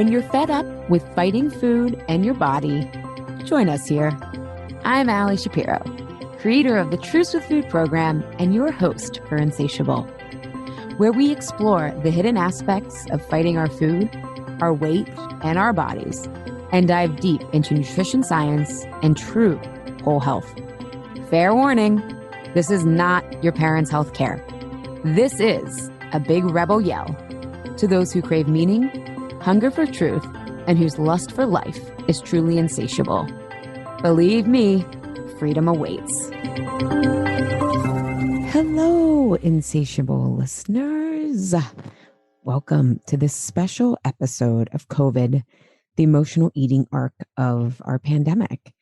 When you're fed up with fighting food and your body, join us here. I'm Ali Shapiro, creator of the Truce with Food program and your host for Insatiable, where we explore the hidden aspects of fighting our food, our weight, and our bodies, and dive deep into nutrition science and true whole health. Fair warning, this is not your parents' health care. This is a big rebel yell to those who crave meaning, hunger for truth, and whose lust for life is truly insatiable. Believe me, freedom awaits. Hello, insatiable listeners. Welcome to this special episode of COVID, the emotional eating arc of our pandemic.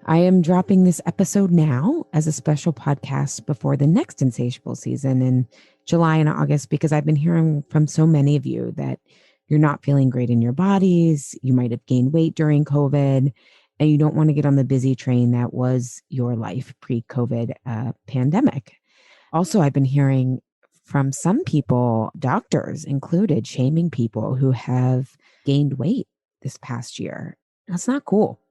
I am dropping this episode now as a special podcast before the next Insatiable season in July and August, because I've been hearing from so many of you that you're not feeling great in your bodies, you might have gained weight during COVID, and you don't want to get on the busy train that was your life pre-COVID pandemic. Also, I've been hearing from some people, doctors included, shaming people who have gained weight this past year. That's not cool.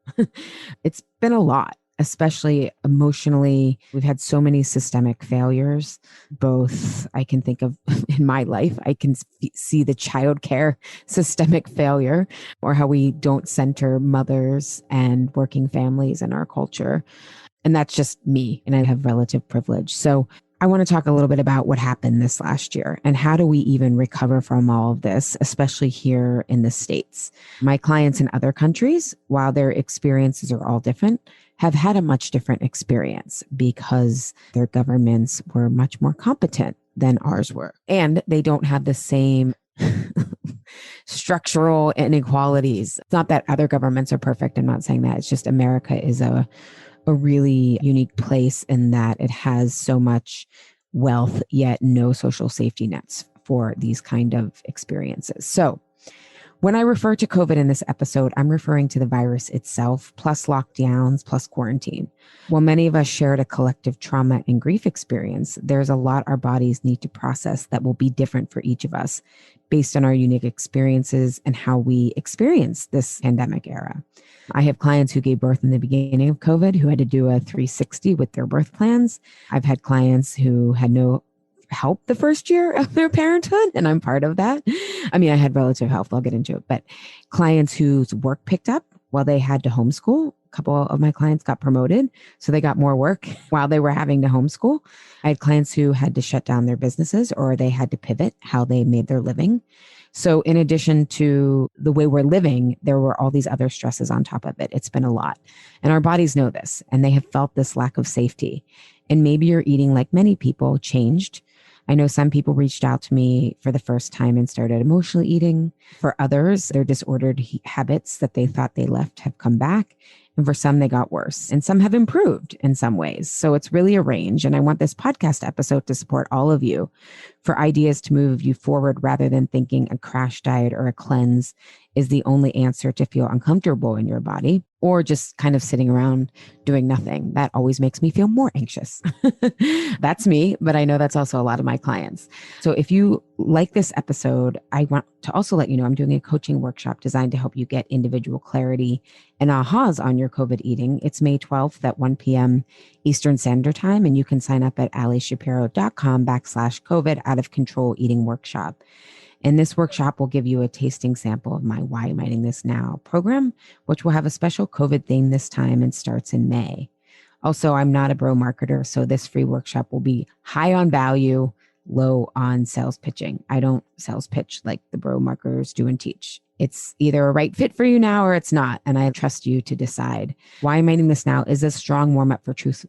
It's been a lot, especially emotionally. We've had so many systemic failures. Both I can think of in my life, I can see the childcare systemic failure, or how we don't center mothers and working families in our culture. And that's just me, and I have relative privilege. So I want to talk a little bit about what happened this last year and how do we even recover from all of this, especially here in the States. My clients in other countries, while their experiences are all different, have had a much different experience because their governments were much more competent than ours were. And they don't have the same structural inequalities. It's not that other governments are perfect. I'm not saying that. It's just America is a really unique place in that it has so much wealth, yet no social safety nets for these kind of experiences. So when I refer to COVID in this episode, I'm referring to the virus itself, plus lockdowns, plus quarantine. While many of us shared a collective trauma and grief experience, there's a lot our bodies need to process that will be different for each of us based on our unique experiences and how we experience this pandemic era. I have clients who gave birth in the beginning of COVID who had to do a 360 with their birth plans. I've had clients who had no help the first year of their parenthood, and I'm part of that. I mean, I had relative health, I'll get into it, but clients whose work picked up while they had to homeschool. A couple of my clients got promoted, so they got more work while they were having to homeschool. I had clients who had to shut down their businesses or they had to pivot how they made their living. So in addition to the way we're living, there were all these other stresses on top of it. It's been a lot. And our bodies know this, and they have felt this lack of safety. And maybe your eating, like many people, changed. I know some people reached out to me for the first time and started emotionally eating. For others, their disordered habits that they thought they left have come back. And for some, they got worse. And some have improved in some ways. So it's really a range. And I want this podcast episode to support all of you for ideas to move you forward rather than thinking a crash diet or a cleanse is the only answer to feel uncomfortable in your body, or just kind of sitting around doing nothing. That always makes me feel more anxious. That's me, but I know that's also a lot of my clients. So if you like this episode, I want to also let you know I'm doing a coaching workshop designed to help you get individual clarity and ahas on your COVID eating. It's May 12th at 1 p.m. Eastern Standard Time, and you can sign up at alishapiro.com/COVID out of control eating workshop. And this workshop will give you a tasting sample of my Why Am I Eating This Now program, which will have a special COVID theme this time and starts in May. Also, I'm not a bro marketer, so this free workshop will be high on value, low on sales pitching. I don't sales pitch like the bro marketers do and teach. It's either a right fit for you now or it's not, and I trust you to decide. Why Am I Eating This Now is a strong warm-up for Truce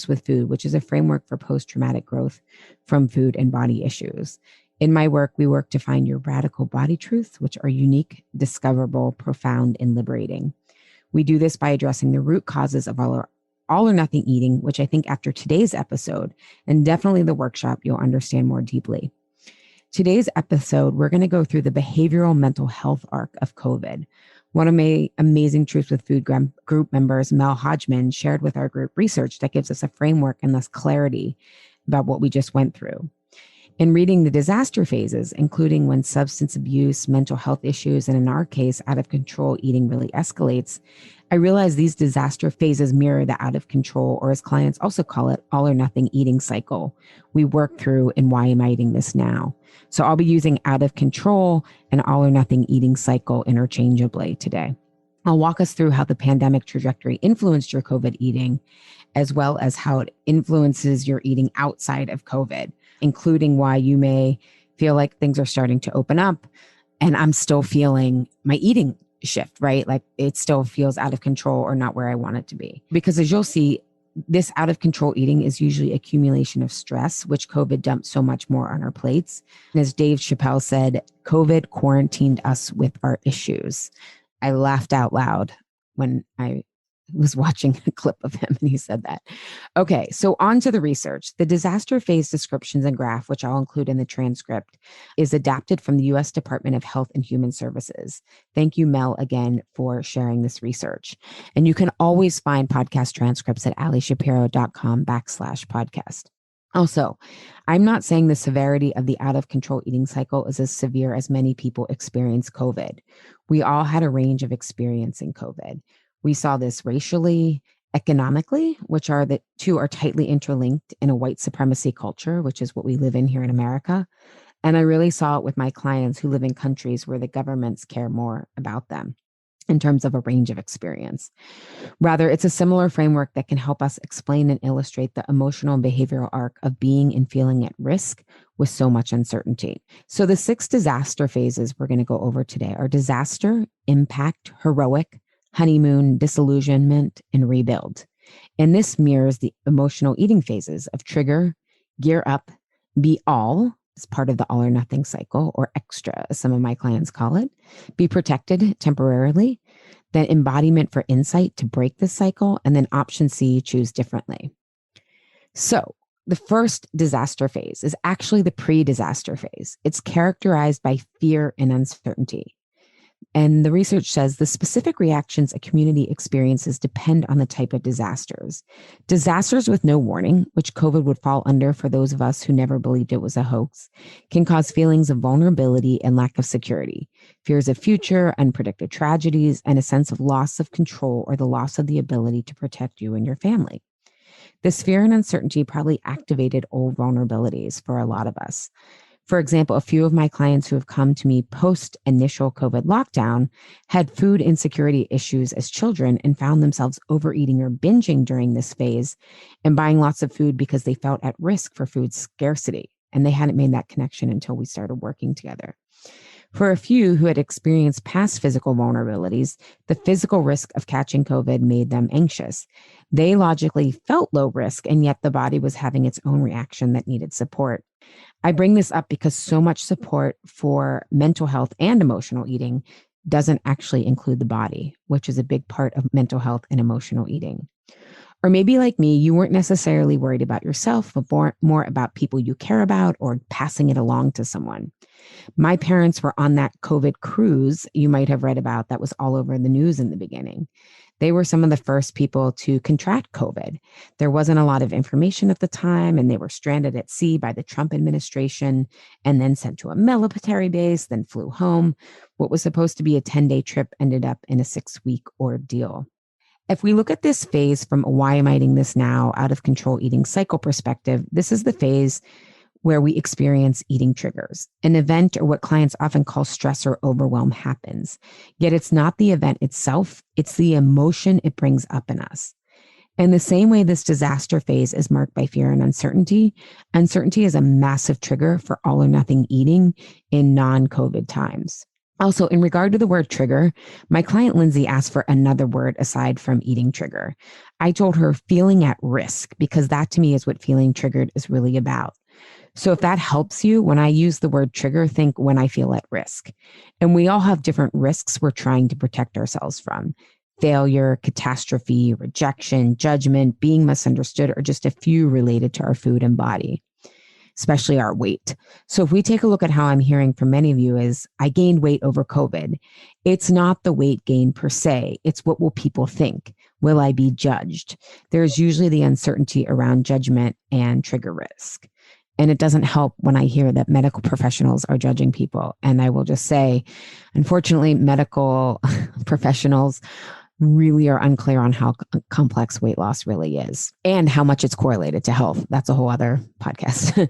with Food, which is a framework for post-traumatic growth from food and body issues. In my work, we work to find your radical body truths, which are unique, discoverable, profound, and liberating. We do this by addressing the root causes of all or nothing eating, which I think after today's episode, and definitely the workshop, you'll understand more deeply. Today's episode, we're going to go through the behavioral mental health arc of COVID. One of my amazing Truce with Food group members, Mel Hodgman, shared with our group research that gives us a framework and thus clarity about what we just went through. In reading the disaster phases, including when substance abuse, mental health issues, and in our case, out of control eating really escalates, I realized these disaster phases mirror the out of control, or as clients also call it, all or nothing eating cycle we work through in Why Am I Eating This Now? So I'll be using out of control and all or nothing eating cycle interchangeably today. I'll walk us through how the pandemic trajectory influenced your COVID eating, as well as how it influences your eating outside of COVID, including why you may feel like things are starting to open up and I'm still feeling my eating shift, right? Like it still feels out of control or not where I want it to be. Because as you'll see, this out of control eating is usually accumulation of stress, which COVID dumped so much more on our plates. And as Dave Chappelle said, COVID quarantined us with our issues. I laughed out loud when I was watching a clip of him and he said that. Okay, so on to the research. The disaster phase descriptions and graph, which I'll include in the transcript, is adapted from the U.S. Department of Health and Human Services. Thank you, Mel, again for sharing this research. And you can always find podcast transcripts at alishapiro.com/podcast. Also, I'm not saying the severity of the out of control eating cycle is as severe as many people experience COVID. We all had a range of experiencing COVID. We saw this racially, economically, which are the two are tightly interlinked in a white supremacy culture, which is what we live in here in America. And I really saw it with my clients who live in countries where the governments care more about them in terms of a range of experience. Rather, it's a similar framework that can help us explain and illustrate the emotional and behavioral arc of being and feeling at risk with so much uncertainty. So the 6 disaster phases we're going to go over today are disaster, impact, heroic, honeymoon, disillusionment, and rebuild. And this mirrors the emotional eating phases of trigger, gear up, be all, as part of the all or nothing cycle, or extra, as some of my clients call it, be protected temporarily, then embodiment for insight to break the cycle, and then option C, choose differently. So the first disaster phase is actually the pre-disaster phase. It's characterized by fear and uncertainty. And the research says the specific reactions a community experiences depend on the type of disasters. Disasters with no warning, which COVID would fall under for those of us who never believed it was a hoax, can cause feelings of vulnerability and lack of security, fears of future, unpredicted tragedies, and a sense of loss of control or the loss of the ability to protect you and your family. This fear and uncertainty probably activated old vulnerabilities for a lot of us. For example, a few of my clients who have come to me post initial COVID lockdown had food insecurity issues as children and found themselves overeating or binging during this phase and buying lots of food because they felt at risk for food scarcity. And they hadn't made that connection until we started working together. For a few who had experienced past physical vulnerabilities, the physical risk of catching COVID made them anxious. They logically felt low risk, and yet the body was having its own reaction that needed support. I bring this up because so much support for mental health and emotional eating doesn't actually include the body, which is a big part of mental health and emotional eating. Or maybe like me, you weren't necessarily worried about yourself, but more about people you care about or passing it along to someone. My parents were on that COVID cruise you might have read about that was all over the news in the beginning. They were some of the first people to contract COVID. There wasn't a lot of information at the time, and they were stranded at sea by the Trump administration and then sent to a military base, then flew home. What was supposed to be a 10-day trip ended up in a 6-week ordeal. If we look at this phase from a Why Am I Eating This Now out of control eating cycle perspective, this is the phase where we experience eating triggers. An event, or what clients often call stress or overwhelm, happens. Yet it's not the event itself, it's the emotion it brings up in us. In the same way this disaster phase is marked by fear and uncertainty, uncertainty is a massive trigger for all or nothing eating in non-COVID times. Also, in regard to the word trigger, my client Lindsay asked for another word aside from eating trigger. I told her feeling at risk, because that to me is what feeling triggered is really about. So if that helps you, when I use the word trigger, think when I feel at risk. And we all have different risks we're trying to protect ourselves from. Failure, catastrophe, rejection, judgment, being misunderstood, or just a few related to our food and body, especially our weight. So if we take a look at how I'm hearing from many of you is, I gained weight over COVID. It's not the weight gain per se. It's what will people think? Will I be judged? There's usually the uncertainty around judgment and trigger risk. And it doesn't help when I hear that medical professionals are judging people. And I will just say, unfortunately, medical professionals really are unclear on how complex weight loss really is and how much it's correlated to health. That's a whole other podcast.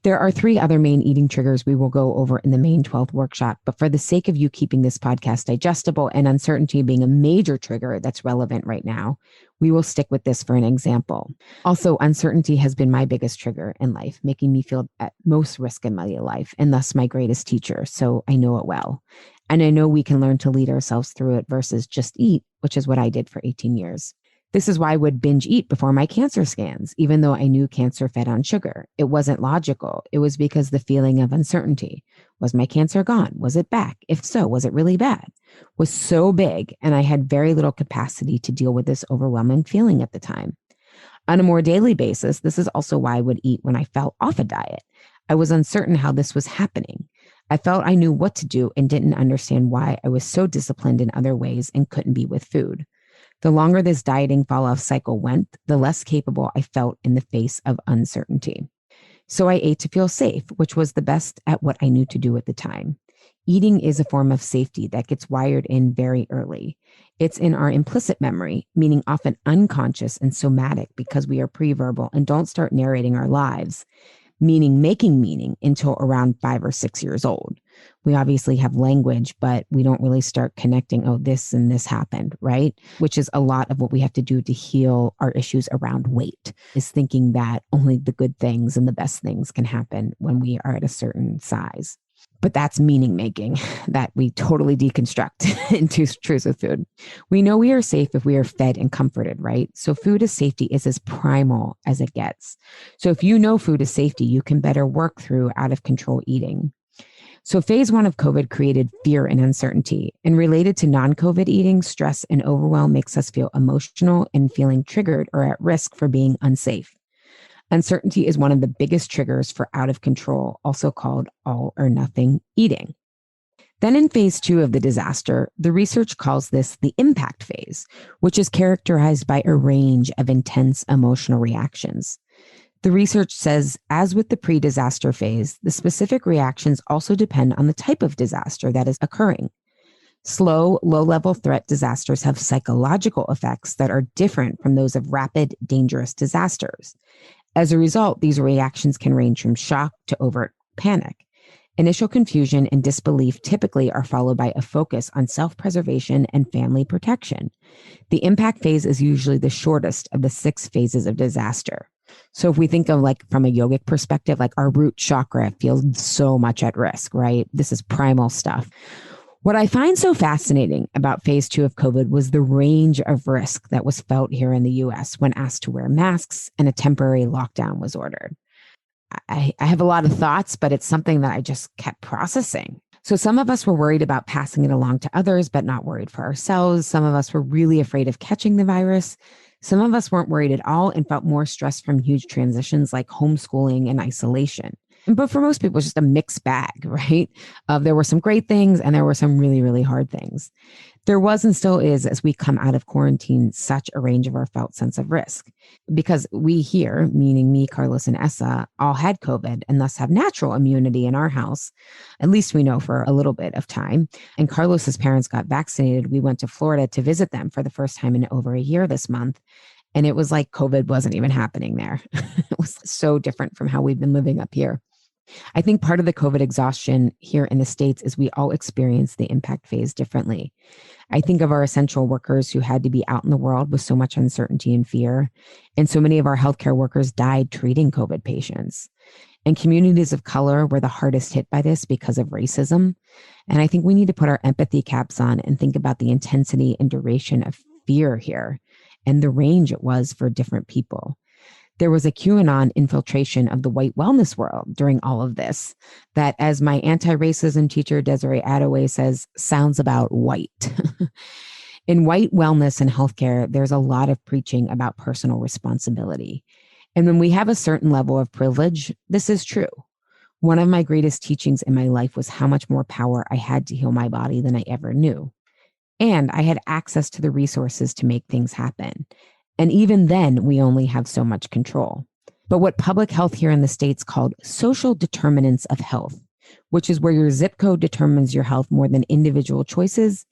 There are 3 other main eating triggers we will go over in the main 12th workshop. But for the sake of you keeping this podcast digestible and uncertainty being a major trigger that's relevant right now, we will stick with this for an example. Also, uncertainty has been my biggest trigger in life, making me feel at most risk in my life and thus my greatest teacher. So I know it well. And I know we can learn to lead ourselves through it versus just eat, which is what I did for 18 years. This is why I would binge eat before my cancer scans, even though I knew cancer fed on sugar. It wasn't logical. It was because the feeling of uncertainty. Was my cancer gone? Was it back? If so, was it really bad? Was so big, and I had very little capacity to deal with this overwhelming feeling at the time. On a more daily basis, this is also why I would eat when I fell off a diet. I was uncertain how this was happening. I felt I knew what to do and didn't understand why I was so disciplined in other ways and couldn't be with food. The longer this dieting fall off cycle went, the less capable I felt in the face of uncertainty. So I ate to feel safe, which was the best at what I knew to do at the time. Eating is a form of safety that gets wired in very early. It's in our implicit memory, meaning often unconscious and somatic because we are pre-verbal and don't start narrating our lives, meaning making meaning until around 5 or 6 years old. We obviously have language, but we don't really start connecting, oh, this and this happened, right? Which is a lot of what we have to do to heal our issues around weight, is thinking that only the good things and the best things can happen when we are at a certain size. But that's meaning making that we totally deconstruct into Truce with Food. We know we are safe if we are fed and comforted, right? So food as safety is as primal as it gets. So if you know food is safety, you can better work through out of control eating. So phase 1 of COVID created fear and uncertainty. And related to non-COVID eating, stress and overwhelm makes us feel emotional and feeling triggered or at risk for being unsafe. Uncertainty is one of the biggest triggers for out of control, also called all or nothing eating. Then in phase 2 of the disaster, the research calls this the impact phase, which is characterized by a range of intense emotional reactions. The research says, as with the pre-disaster phase, the specific reactions also depend on the type of disaster that is occurring. Slow, low-level threat disasters have psychological effects that are different from those of rapid, dangerous disasters. As a result, these reactions can range from shock to overt panic. Initial confusion and disbelief typically are followed by a focus on self-preservation and family protection. The impact phase is usually the shortest of the 6 phases of disaster. So if we think of like from a yogic perspective, like our root chakra feels so much at risk, right? This is primal stuff. What I find so fascinating about phase 2 of COVID was the range of risk that was felt here in the US when asked to wear masks and a temporary lockdown was ordered. I have a lot of thoughts, but it's something that I just kept processing. So some of us were worried about passing it along to others, but not worried for ourselves. Some of us were really afraid of catching the virus. Some of us weren't worried at all and felt more stressed from huge transitions like homeschooling and isolation. But for most people, it's just a mixed bag, right? There were some great things and there were some really, really hard things. There was and still is, as we come out of quarantine, such a range of our felt sense of risk. Because we here, meaning me, Carlos, and Essa, all had COVID and thus have natural immunity in our house. At least we know for a little bit of time. And Carlos's parents got vaccinated. We went to Florida to visit them for the first time in over a year this month. And it was like COVID wasn't even happening there. It was so different from how we've been living up here. I think part of the COVID exhaustion here in the States is we all experience the impact phase differently. I think of our essential workers who had to be out in the world with so much uncertainty and fear. And so many of our healthcare workers died treating COVID patients. And communities of color were the hardest hit by this because of racism. And I think we need to put our empathy caps on and think about the intensity and duration of fear here and the range it was for different people. There was a QAnon infiltration of the white wellness world during all of this that, as my anti-racism teacher, Desiree Adaway, says, sounds about white. In white wellness and healthcare, there's a lot of preaching about personal responsibility. And when we have a certain level of privilege, this is true. One of my greatest teachings in my life was how much more power I had to heal my body than I ever knew. And I had access to the resources to make things happen. And even then, we only have so much control. But what public health here in the States called social determinants of health, which is where your zip code determines your health more than individual choices,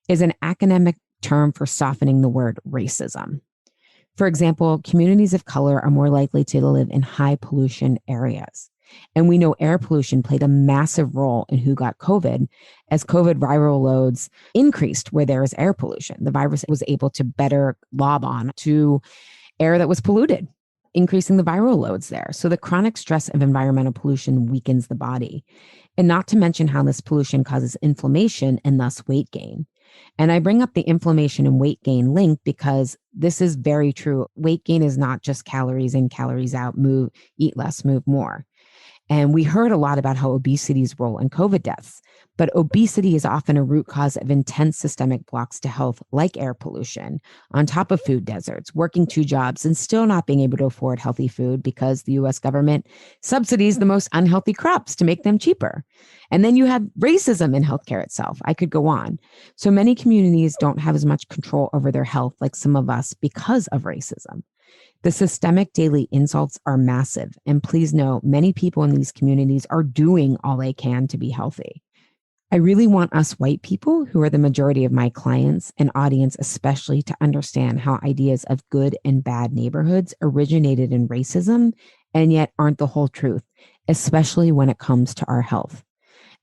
is an academic term for softening the word racism. For example, communities of color are more likely to live in high pollution areas. And we know air pollution played a massive role in who got COVID, as COVID viral loads increased where there is air pollution. The virus was able to better lob on to air that was polluted, increasing the viral loads there. So the chronic stress of environmental pollution weakens the body. And not to mention how this pollution causes inflammation and thus weight gain. And I bring up the inflammation and weight gain link because this is very true. Weight gain is not just calories in, calories out, move, eat less, move more. And we heard a lot about how obesity's role in COVID deaths, but obesity is often a root cause of intense systemic blocks to health, like air pollution, on top of food deserts, working 2 jobs and still not being able to afford healthy food because the US government subsidies the most unhealthy crops to make them cheaper. And then you have racism in healthcare itself. I could go on. So many communities don't have as much control over their health like some of us because of racism. The systemic daily insults are massive. And please know, many people in these communities are doing all they can to be healthy. I really want us white people, who are the majority of my clients and audience especially, to understand how ideas of good and bad neighborhoods originated in racism and yet aren't the whole truth, especially when it comes to our health.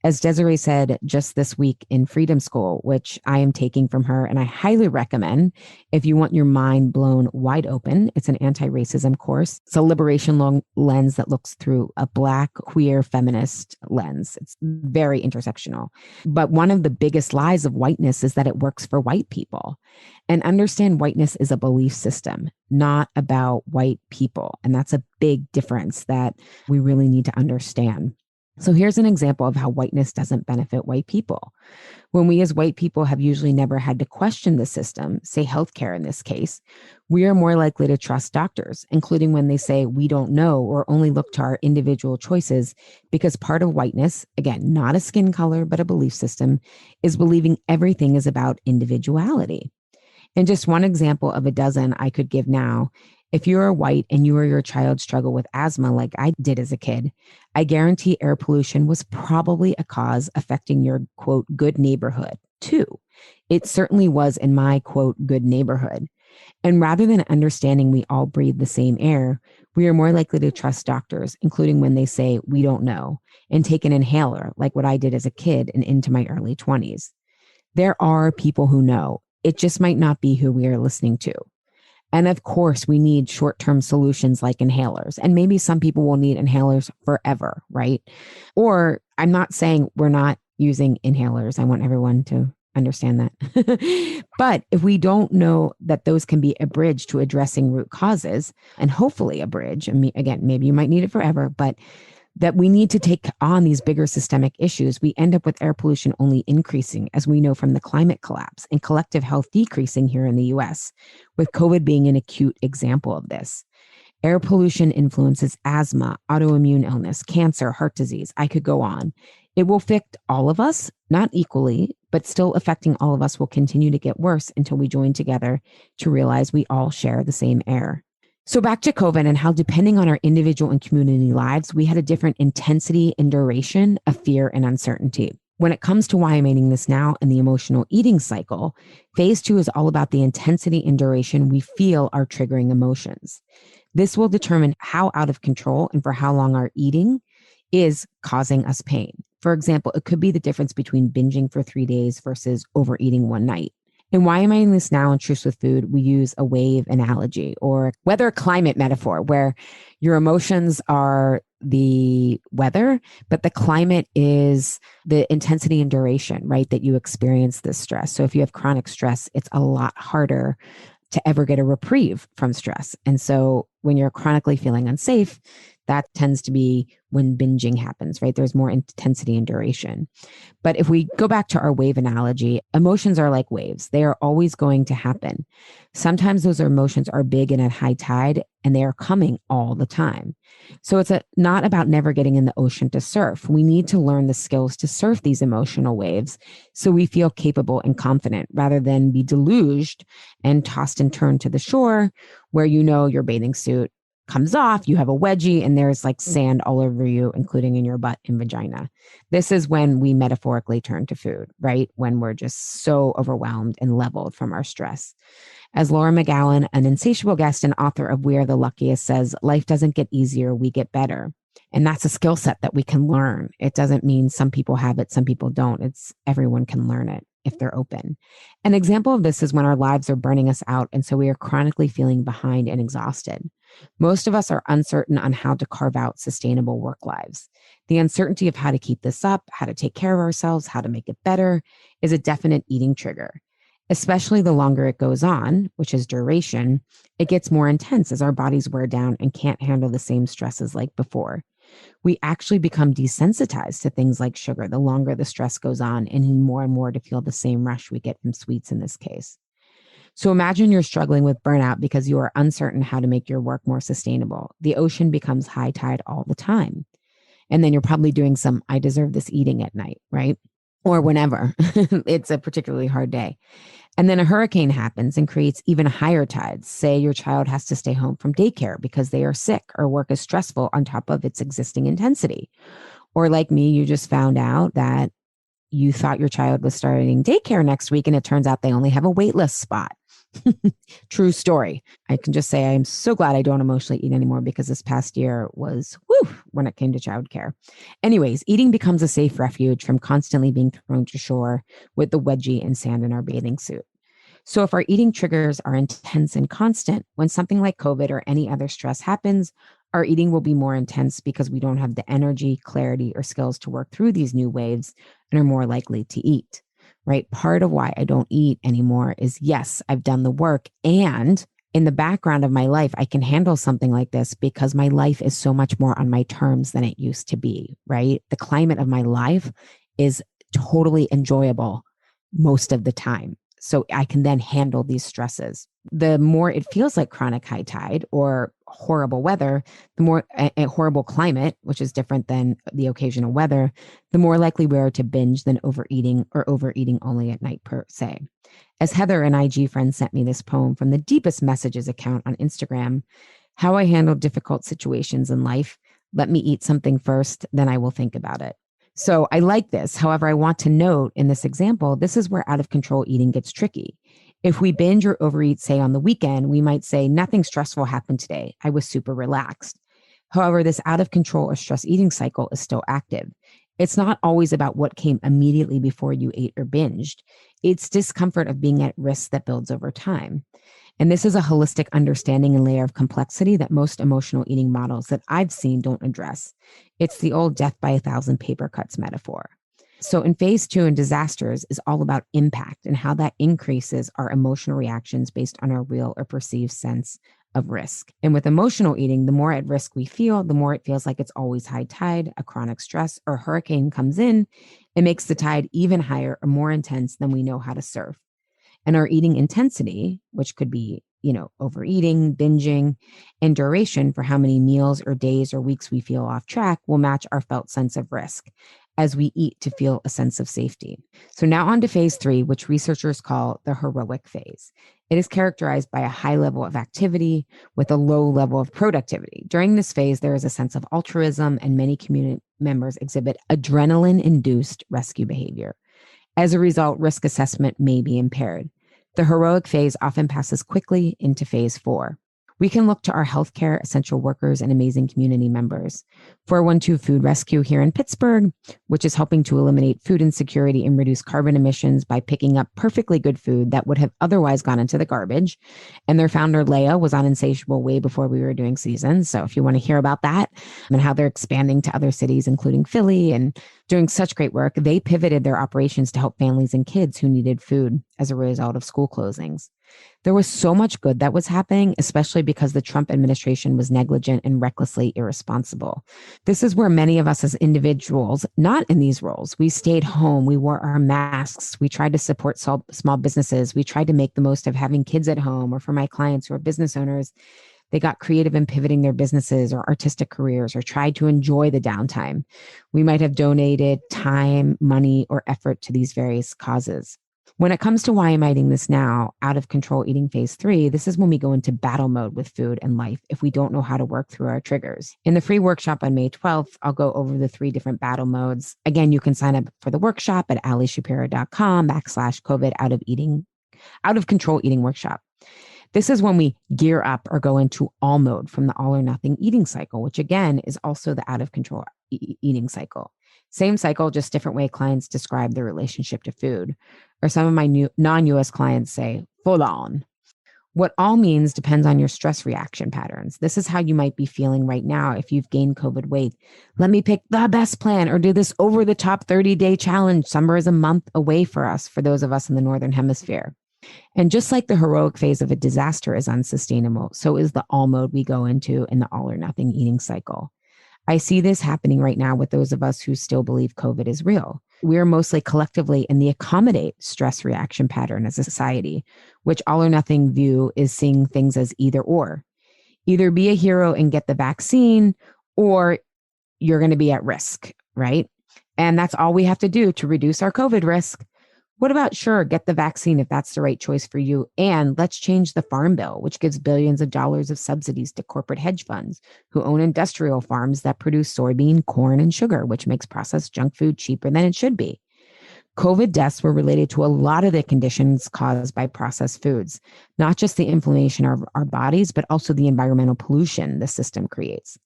As Desiree said just this week in Freedom School, which I am taking from her, and I highly recommend if you want your mind blown wide open. It's an anti-racism course. It's a liberation lens that looks through a Black, queer, feminist lens. It's very intersectional. But one of the biggest lies of whiteness is that it works for white people. And understand whiteness is a belief system, not about white people. And that's a big difference that we really need to understand. So here's an example of how whiteness doesn't benefit white people. When we as white people have usually never had to question the system, say healthcare in this case, we are more likely to trust doctors, including when they say we don't know or only look to our individual choices, because part of whiteness, again, not a skin color, but a belief system, is believing everything is about individuality. And just one example of a dozen I could give now. If you are white and you or your child struggle with asthma like I did as a kid, I guarantee air pollution was probably a cause affecting your, quote, good neighborhood too. It certainly was in my, quote, good neighborhood. And rather than understanding we all breathe the same air, we are more likely to trust doctors, including when they say we don't know, and take an inhaler like what I did as a kid and into my early 20s. There are people who know. It just might not be who we are listening to. And of course, we need short-term solutions like inhalers. And maybe some people will need inhalers forever, right? Or I'm not saying we're not using inhalers. I want everyone to understand that. But if we don't know that those can be a bridge to addressing root causes, and hopefully a bridge, I mean, again, maybe you might need it forever, but that we need to take on these bigger systemic issues, we end up with air pollution only increasing, as we know from the climate collapse, and collective health decreasing here in the US, with COVID being an acute example of this. Air pollution influences asthma, autoimmune illness, cancer, heart disease. I could go on. It will affect all of us, not equally, but still affecting all of us will continue to get worse until we join together to realize we all share the same air. So back to COVID and how, depending on our individual and community lives, we had a different intensity and duration of fear and uncertainty. When it comes to why I'm eating this now and the emotional eating cycle, phase 2 is all about the intensity and duration we feel are triggering emotions. This will determine how out of control and for how long our eating is causing us pain. For example, it could be the difference between binging for 3 days versus overeating one night. And why am I in this now in Truce with Food? We use a wave analogy or weather climate metaphor, where your emotions are the weather, but the climate is the intensity and duration, right? That you experience this stress. So if you have chronic stress, it's a lot harder to ever get a reprieve from stress. And so when you're chronically feeling unsafe, that tends to be when binging happens, right? There's more intensity and duration. But if we go back to our wave analogy, emotions are like waves. They are always going to happen. Sometimes those emotions are big and at high tide, and they are coming all the time. So it's not about never getting in the ocean to surf. We need to learn the skills to surf these emotional waves so we feel capable and confident, rather than be deluged and tossed and turned to the shore where you know your bathing suit comes off, you have a wedgie, and there's like sand all over you, including in your butt and vagina. This is when we metaphorically turn to food, right? When we're just so overwhelmed and leveled from our stress. As Laura McGowan, an Insatiable guest and author of We Are the Luckiest, says, life doesn't get easier, we get better. And that's a skill set that we can learn. It doesn't mean some people have it, some people don't. It's everyone can learn it if they're open. An example of this is when our lives are burning us out, and so we are chronically feeling behind and exhausted. Most of us are uncertain on how to carve out sustainable work lives. The uncertainty of how to keep this up, how to take care of ourselves, how to make it better is a definite eating trigger. Especially the longer it goes on, which is duration, it gets more intense as our bodies wear down and can't handle the same stresses like before. We actually become desensitized to things like sugar the longer the stress goes on, and need more and more to feel the same rush we get from sweets in this case. So imagine you're struggling with burnout because you are uncertain how to make your work more sustainable. The ocean becomes high tide all the time. And then you're probably doing some I deserve this eating at night, right? Or whenever it's a particularly hard day. And then a hurricane happens and creates even higher tides. Say your child has to stay home from daycare because they are sick, or work is stressful on top of its existing intensity. Or like me, you just found out that you thought your child was starting daycare next week, and it turns out they only have a waitlist spot. True story. I can just say I am so glad I don't emotionally eat anymore, because this past year was when it came to childcare. Anyways, eating becomes a safe refuge from constantly being thrown to shore with the wedgie and sand in our bathing suit. So if our eating triggers are intense and constant, when something like COVID or any other stress happens, our eating will be more intense because we don't have the energy, clarity, or skills to work through these new waves and are more likely to eat. Right? Part of why I don't eat anymore is, yes, I've done the work, and in the background of my life, I can handle something like this because my life is so much more on my terms than it used to be, right? The climate of my life is totally enjoyable most of the time. So I can then handle these stresses. The more it feels like chronic high tide or horrible weather, the more a horrible climate, which is different than the occasional weather, the more likely we are to binge than overeating, or overeating only at night per se. As Heather, an IG friend, sent me this poem from the Deepest Messages account on Instagram: how I handle difficult situations in life. Let me eat something first, then I will think about it. So I like this. However, I want to note in this example, this is where out of control eating gets tricky. If we binge or overeat, say on the weekend, we might say, nothing stressful happened today. I was super relaxed. However, this out of control or stress eating cycle is still active. It's not always about what came immediately before you ate or binged. It's discomfort of being at risk that builds over time. And this is a holistic understanding and layer of complexity that most emotional eating models that I've seen don't address. It's the old death by 1,000 paper cuts metaphor. So in phase 2 in disasters is all about impact and how that increases our emotional reactions based on our real or perceived sense of risk. And with emotional eating, the more at risk we feel, the more it feels like it's always high tide, a chronic stress or hurricane comes in, it makes the tide even higher or more intense than we know how to surf. And our eating intensity, which could be, overeating, binging, and duration for how many meals or days or weeks we feel off track, will match our felt sense of risk as we eat to feel a sense of safety. So now on to phase 3, which researchers call the heroic phase. It is characterized by a high level of activity with a low level of productivity. During this phase, there is a sense of altruism, and many community members exhibit adrenaline-induced rescue behavior. As a result, risk assessment may be impaired. The heroic phase often passes quickly into phase 4. We can look to our healthcare essential workers and amazing community members. 412 Food Rescue here in Pittsburgh, which is helping to eliminate food insecurity and reduce carbon emissions by picking up perfectly good food that would have otherwise gone into the garbage. And their founder, Leah, was on Insatiable way before we were doing seasons. So if you want to hear about that and how they're expanding to other cities, including Philly, and doing such great work, they pivoted their operations to help families and kids who needed food as a result of school closings. There was so much good that was happening, especially because the Trump administration was negligent and recklessly irresponsible. This is where many of us as individuals, not in these roles, we stayed home, we wore our masks, we tried to support small businesses, we tried to make the most of having kids at home, or for my clients who are business owners, they got creative in pivoting their businesses or artistic careers, or tried to enjoy the downtime. We might have donated time, money, or effort to these various causes. When it comes to why am I eating this now, out of control eating phase 3, this is when we go into battle mode with food and life if we don't know how to work through our triggers. In the free workshop on May 12th, I'll go over the 3 different battle modes. Again, you can sign up for the workshop at alishapiro.com/COVID out of control eating workshop. This is when we gear up or go into all mode from the all or nothing eating cycle, which again is also the out of control eating cycle. Same cycle, just different way clients describe their relationship to food. Or some of my new non-US clients say, full on. What all means depends on your stress reaction patterns. This is how you might be feeling right now if you've gained COVID weight. Let me pick the best plan or do this over the top 30-day challenge. Summer is a month away for us, for those of us in the Northern Hemisphere. And just like the heroic phase of a disaster is unsustainable, so is the all mode we go into in the all or nothing eating cycle. I see this happening right now with those of us who still believe COVID is real. We're mostly collectively in the accommodate stress reaction pattern as a society, which all or nothing view is seeing things as either or. Either be a hero and get the vaccine, or you're going to be at risk, right? And that's all we have to do to reduce our COVID risk. What about, sure, get the vaccine if that's the right choice for you. And let's change the farm bill, which gives billions of dollars of subsidies to corporate hedge funds who own industrial farms that produce soybean, corn, and sugar, which makes processed junk food cheaper than it should be. COVID deaths were related to a lot of the conditions caused by processed foods, not just the inflammation of our bodies, but also the environmental pollution the system creates.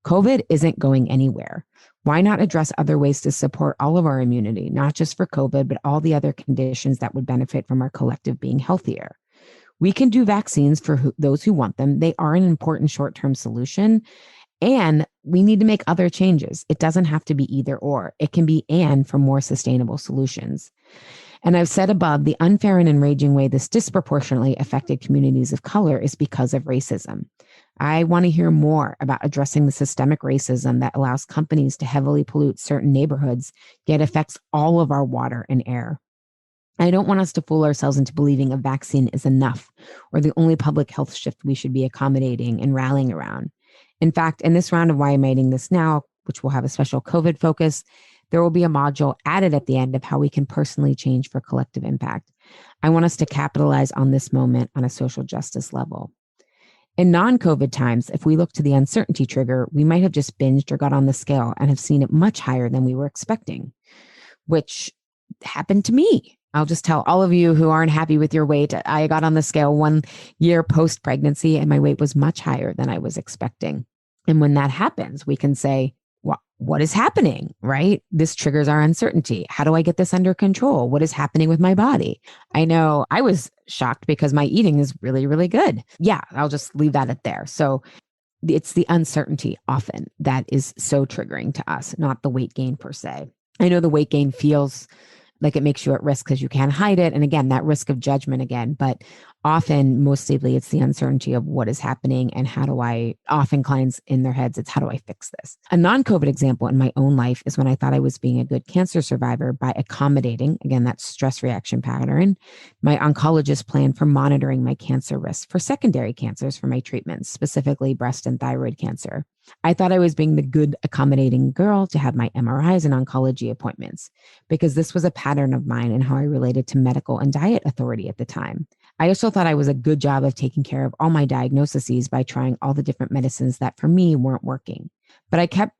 COVID isn't going anywhere. Why not address other ways to support all of our immunity, not just for COVID, but all the other conditions that would benefit from our collective being healthier? We can do vaccines for those who want them. They are an important short-term solution, and we need to make other changes. It doesn't have to be either or. It can be and for more sustainable solutions. And I've said above, the unfair and enraging way this disproportionately affected communities of color is because of racism. I want to hear more about addressing the systemic racism that allows companies to heavily pollute certain neighborhoods, yet affects all of our water and air. I don't want us to fool ourselves into believing a vaccine is enough or the only public health shift we should be accommodating and rallying around. In fact, in this round of Why Am I Eating This Now, which will have a special COVID focus, there will be a module added at the end of how we can personally change for collective impact. I want us to capitalize on this moment on a social justice level. In non-COVID times, if we look to the uncertainty trigger, we might have just binged or got on the scale and have seen it much higher than we were expecting, which happened to me. I'll just tell all of you who aren't happy with your weight, I got on the scale 1 year post-pregnancy and my weight was much higher than I was expecting. And when that happens, we can say, what is happening, right? This triggers our uncertainty. How do I get this under control? What is happening with my body? I know I was shocked because my eating is really, really good. Yeah, I'll just leave that at there. So it's the uncertainty often that is so triggering to us, not the weight gain per se. I know the weight gain feels like it makes you at risk because you can't hide it. And again, that risk of judgment again, but often, mostly it's the uncertainty of what is happening and often clients in their heads, it's how do I fix this? A non-COVID example in my own life is when I thought I was being a good cancer survivor by accommodating, again, that stress reaction pattern, my oncologist plan for monitoring my cancer risk for secondary cancers for my treatments, specifically breast and thyroid cancer. I thought I was being the good accommodating girl to have my MRIs and oncology appointments because this was a pattern of mine and how I related to medical and diet authority at the time. I also thought I was a good job of taking care of all my diagnoses by trying all the different medicines that for me weren't working. But I kept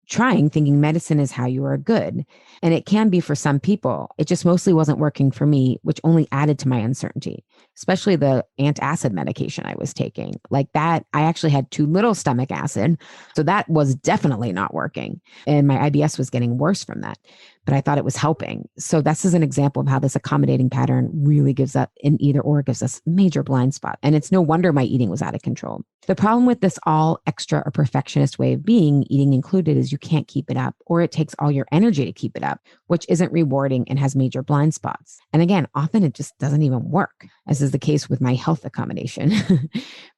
trying, thinking medicine is how you are good. And it can be for some people. It just mostly wasn't working for me, which only added to my uncertainty, especially the antacid medication I was taking. Like that, I actually had too little stomach acid. So that was definitely not working. And my IBS was getting worse from that. But I thought it was helping. So this is an example of how this accommodating pattern really gives up in either or gives us major blind spot. And it's no wonder my eating was out of control. The problem with this all extra or perfectionist way of being, eating included, is you can't keep it up, or it takes all your energy to keep it up, which isn't rewarding and has major blind spots. And again, often it just doesn't even work, as is the case with my health accommodation.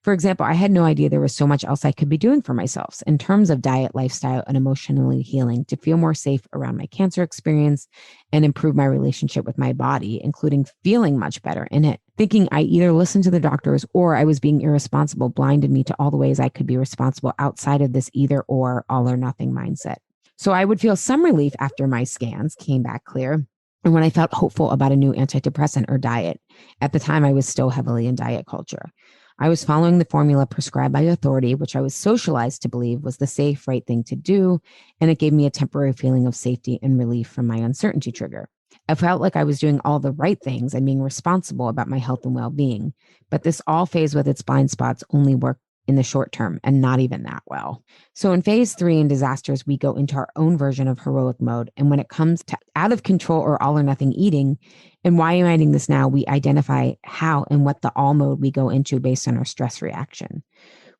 For example, I had no idea there was so much else I could be doing for myself in terms of diet, lifestyle, and emotionally healing to feel more safe around my cancer experience and improve my relationship with my body, including feeling much better in it. Thinking I either listened to the doctors or I was being irresponsible blinded me to all the ways I could be responsible outside of this either or all or nothing mindset. So I would feel some relief after my scans came back clear. and when I felt hopeful about a new antidepressant or diet. At the time, I was still heavily in diet culture. I was following the formula prescribed by authority, which I was socialized to believe was the safe, right thing to do. And it gave me a temporary feeling of safety and relief from my uncertainty trigger. I felt like I was doing all the right things and being responsible about my health and well being. But this all phase with its blind spots only worked in the short term and not even that well. So in phase 3 in disasters, we go into our own version of heroic mode. And when it comes to out of control or all or nothing eating, and why am I eating this now? We identify how and what the all mode we go into based on our stress reaction,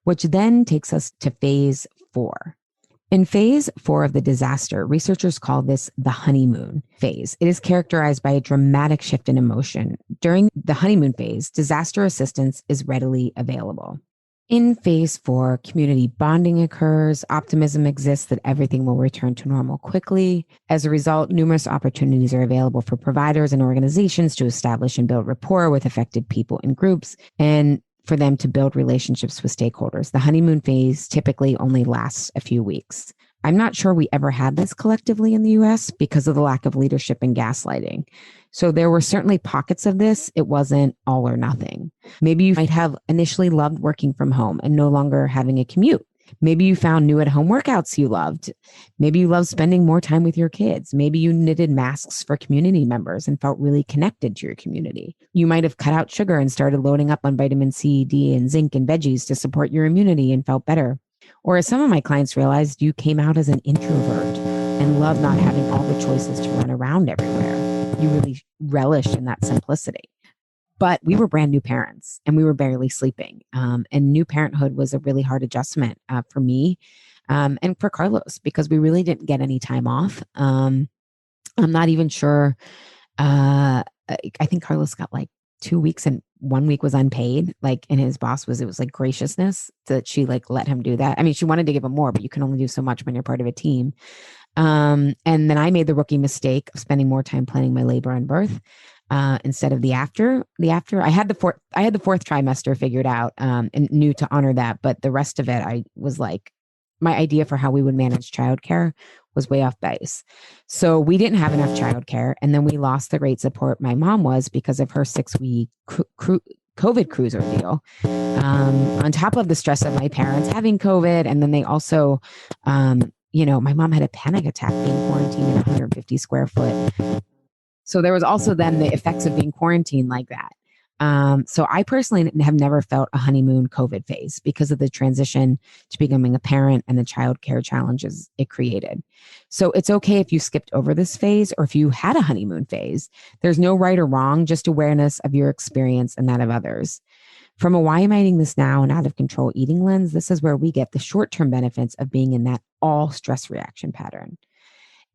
which then takes us to phase 4. In phase 4 of the disaster, researchers call this the honeymoon phase. It is characterized by a dramatic shift in emotion. During the honeymoon phase, disaster assistance is readily available. In phase 4, community bonding occurs. Optimism exists that everything will return to normal quickly. As a result, numerous opportunities are available for providers and organizations to establish and build rapport with affected people and groups, and for them to build relationships with stakeholders. The honeymoon phase typically only lasts a few weeks. I'm not sure we ever had this collectively in the US because of the lack of leadership and gaslighting. So there were certainly pockets of this. It wasn't all or nothing. Maybe you might have initially loved working from home and no longer having a commute. Maybe you found new at-home workouts you loved. Maybe you loved spending more time with your kids. Maybe you knitted masks for community members and felt really connected to your community. You might have cut out sugar and started loading up on vitamin C, D, and zinc and veggies to support your immunity and felt better. Or as some of my clients realized, you came out as an introvert and loved not having all the choices to run around everywhere. You really relished in that simplicity. But we were brand new parents and we were barely sleeping. And new parenthood was a really hard adjustment for me and for Carlos because we really didn't get any time off. I'm not even sure. I think Carlos got like 2 weeks and 1 week was unpaid. Like, and his boss it was like graciousness that she like let him do that. I mean, she wanted to give him more, but you can only do so much when you're part of a team. And then I made the rookie mistake of spending more time planning my labor and birth. Instead of the after. I had the fourth trimester figured out and knew to honor that, but the rest of it, I was like, my idea for how we would manage childcare was way off base. So we didn't have enough childcare, and then we lost the great support my mom was because of her 6-week COVID cruise ordeal. On top of the stress of my parents having COVID, and then they also, my mom had a panic attack being quarantined in a 150 square foot. So there was also then the effects of being quarantined like that. So I personally have never felt a honeymoon COVID phase because of the transition to becoming a parent and the childcare challenges it created. So it's okay if you skipped over this phase or if you had a honeymoon phase. There's no right or wrong, just awareness of your experience and that of others. From a why am I eating this now and out of control eating lens, this is where we get the short-term benefits of being in that all stress reaction pattern.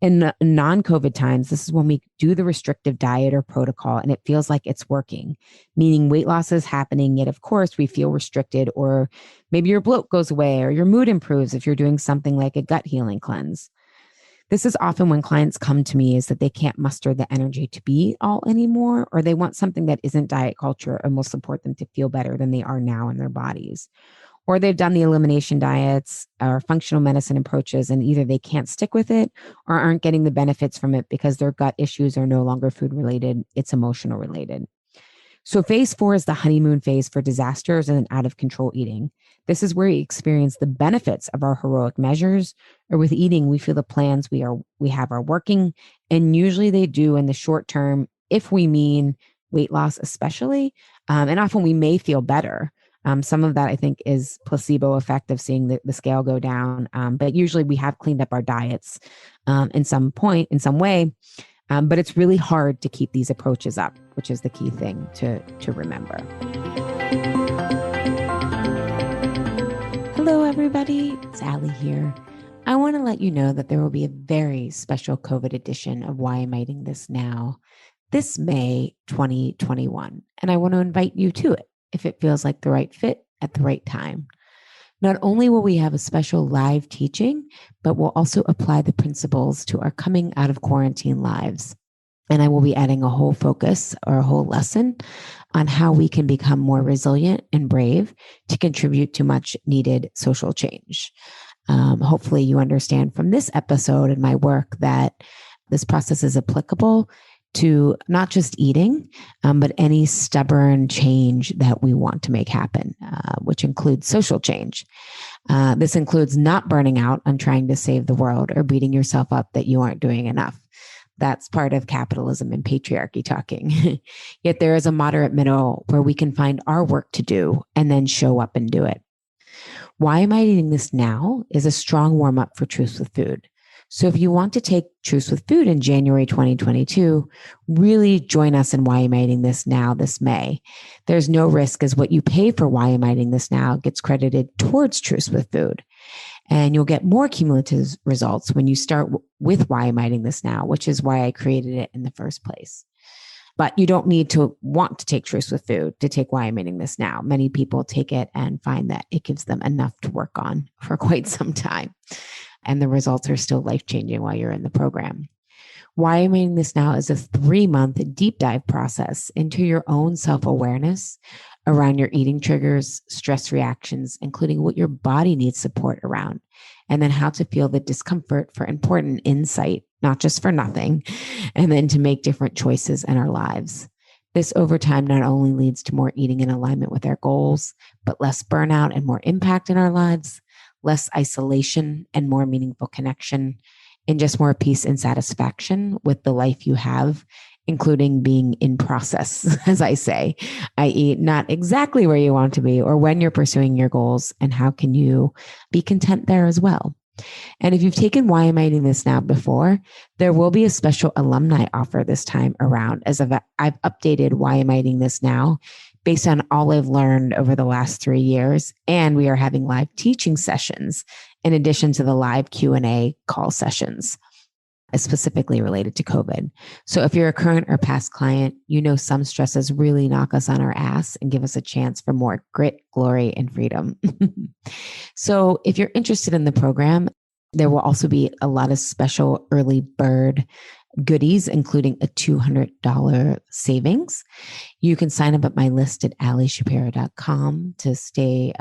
In non-COVID times, this is when we do the restrictive diet or protocol and it feels like it's working, meaning weight loss is happening, yet of course we feel restricted, or maybe your bloat goes away or your mood improves if you're doing something like a gut healing cleanse. This is often when clients come to me is that they can't muster the energy to be all anymore, or they want something that isn't diet culture and will support them to feel better than they are now in their bodies. Or they've done the elimination diets or functional medicine approaches, and either they can't stick with it or aren't getting the benefits from it because their gut issues are no longer food related, it's emotional related. So phase 4 is the honeymoon phase for disasters and out of control eating. This is where we experience the benefits of our heroic measures, or with eating, we feel the plans we have are working, and usually they do in the short term, if we mean weight loss especially, and often we may feel better. Some of that I think is placebo effect of seeing the scale go down. But usually we have cleaned up our diets in some way. But it's really hard to keep these approaches up, which is the key thing to remember. Hello, everybody. It's Allie here. I want to let you know that there will be a very special COVID edition of Why Am I Eating This Now this May 2021. And I want to invite you to it if it feels like the right fit at the right time. Not only will we have a special live teaching, but we'll also apply the principles to our coming out of quarantine lives. And I will be adding a whole focus or a whole lesson on how we can become more resilient and brave to contribute to much needed social change. Hopefully you understand from this episode and my work that this process is applicable to not just eating, but any stubborn change that we want to make happen, which includes social change. This includes not burning out on trying to save the world or beating yourself up that you aren't doing enough. That's part of capitalism and patriarchy talking. Yet there is a moderate middle where we can find our work to do and then show up and do it. Why am I eating this now is a strong warm up for Truce with Food. So if you want to take Truce with Food in January 2022, really join us in Why Am I Eating This Now this May. There's no risk as what you pay for Why Am I Eating This Now gets credited towards Truce with Food. And you'll get more cumulative results when you start with Why Am I Eating This Now, which is why I created it in the first place. But you don't need to want to take Truce with Food to take Why I'm Eating This Now. Many people take it and find that it gives them enough to work on for quite some time. And the results are still life-changing while you're in the program. Why I'm Eating This Now is a 3-month deep dive process into your own self-awareness around your eating triggers, stress reactions, including what your body needs support around, and then how to feel the discomfort for important insight, not just for nothing, and then to make different choices in our lives. This over time not only leads to more eating in alignment with our goals, but less burnout and more impact in our lives, less isolation and more meaningful connection, and just more peace and satisfaction with the life you have, including being in process, as I say, i.e., not exactly where you want to be or when you're pursuing your goals, and how can you be content there as well. And if you've taken Why Am I Eating This Now before, there will be a special alumni offer this time around, as I've updated Why Am I Eating This Now based on all I've learned over the last 3 years. And we are having live teaching sessions in addition to the live Q&A call sessions, specifically related to COVID. So if you're a current or past client, you know some stresses really knock us on our ass and give us a chance for more grit, glory, and freedom. So if you're interested in the program, there will also be a lot of special early bird goodies, including a $200 savings. You can sign up at my list at allyshapiro.com to stay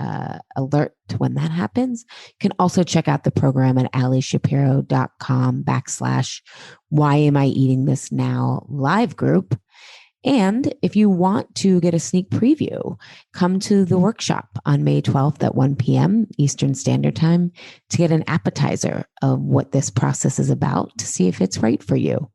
alert to when that happens. You can also check out the program at allyshapiro.com/Why Am I Eating This Now live group. And if you want to get a sneak preview, come to the workshop on May 12th at 1 p.m. Eastern Standard Time to get an appetizer of what this process is about to see if it's right for you.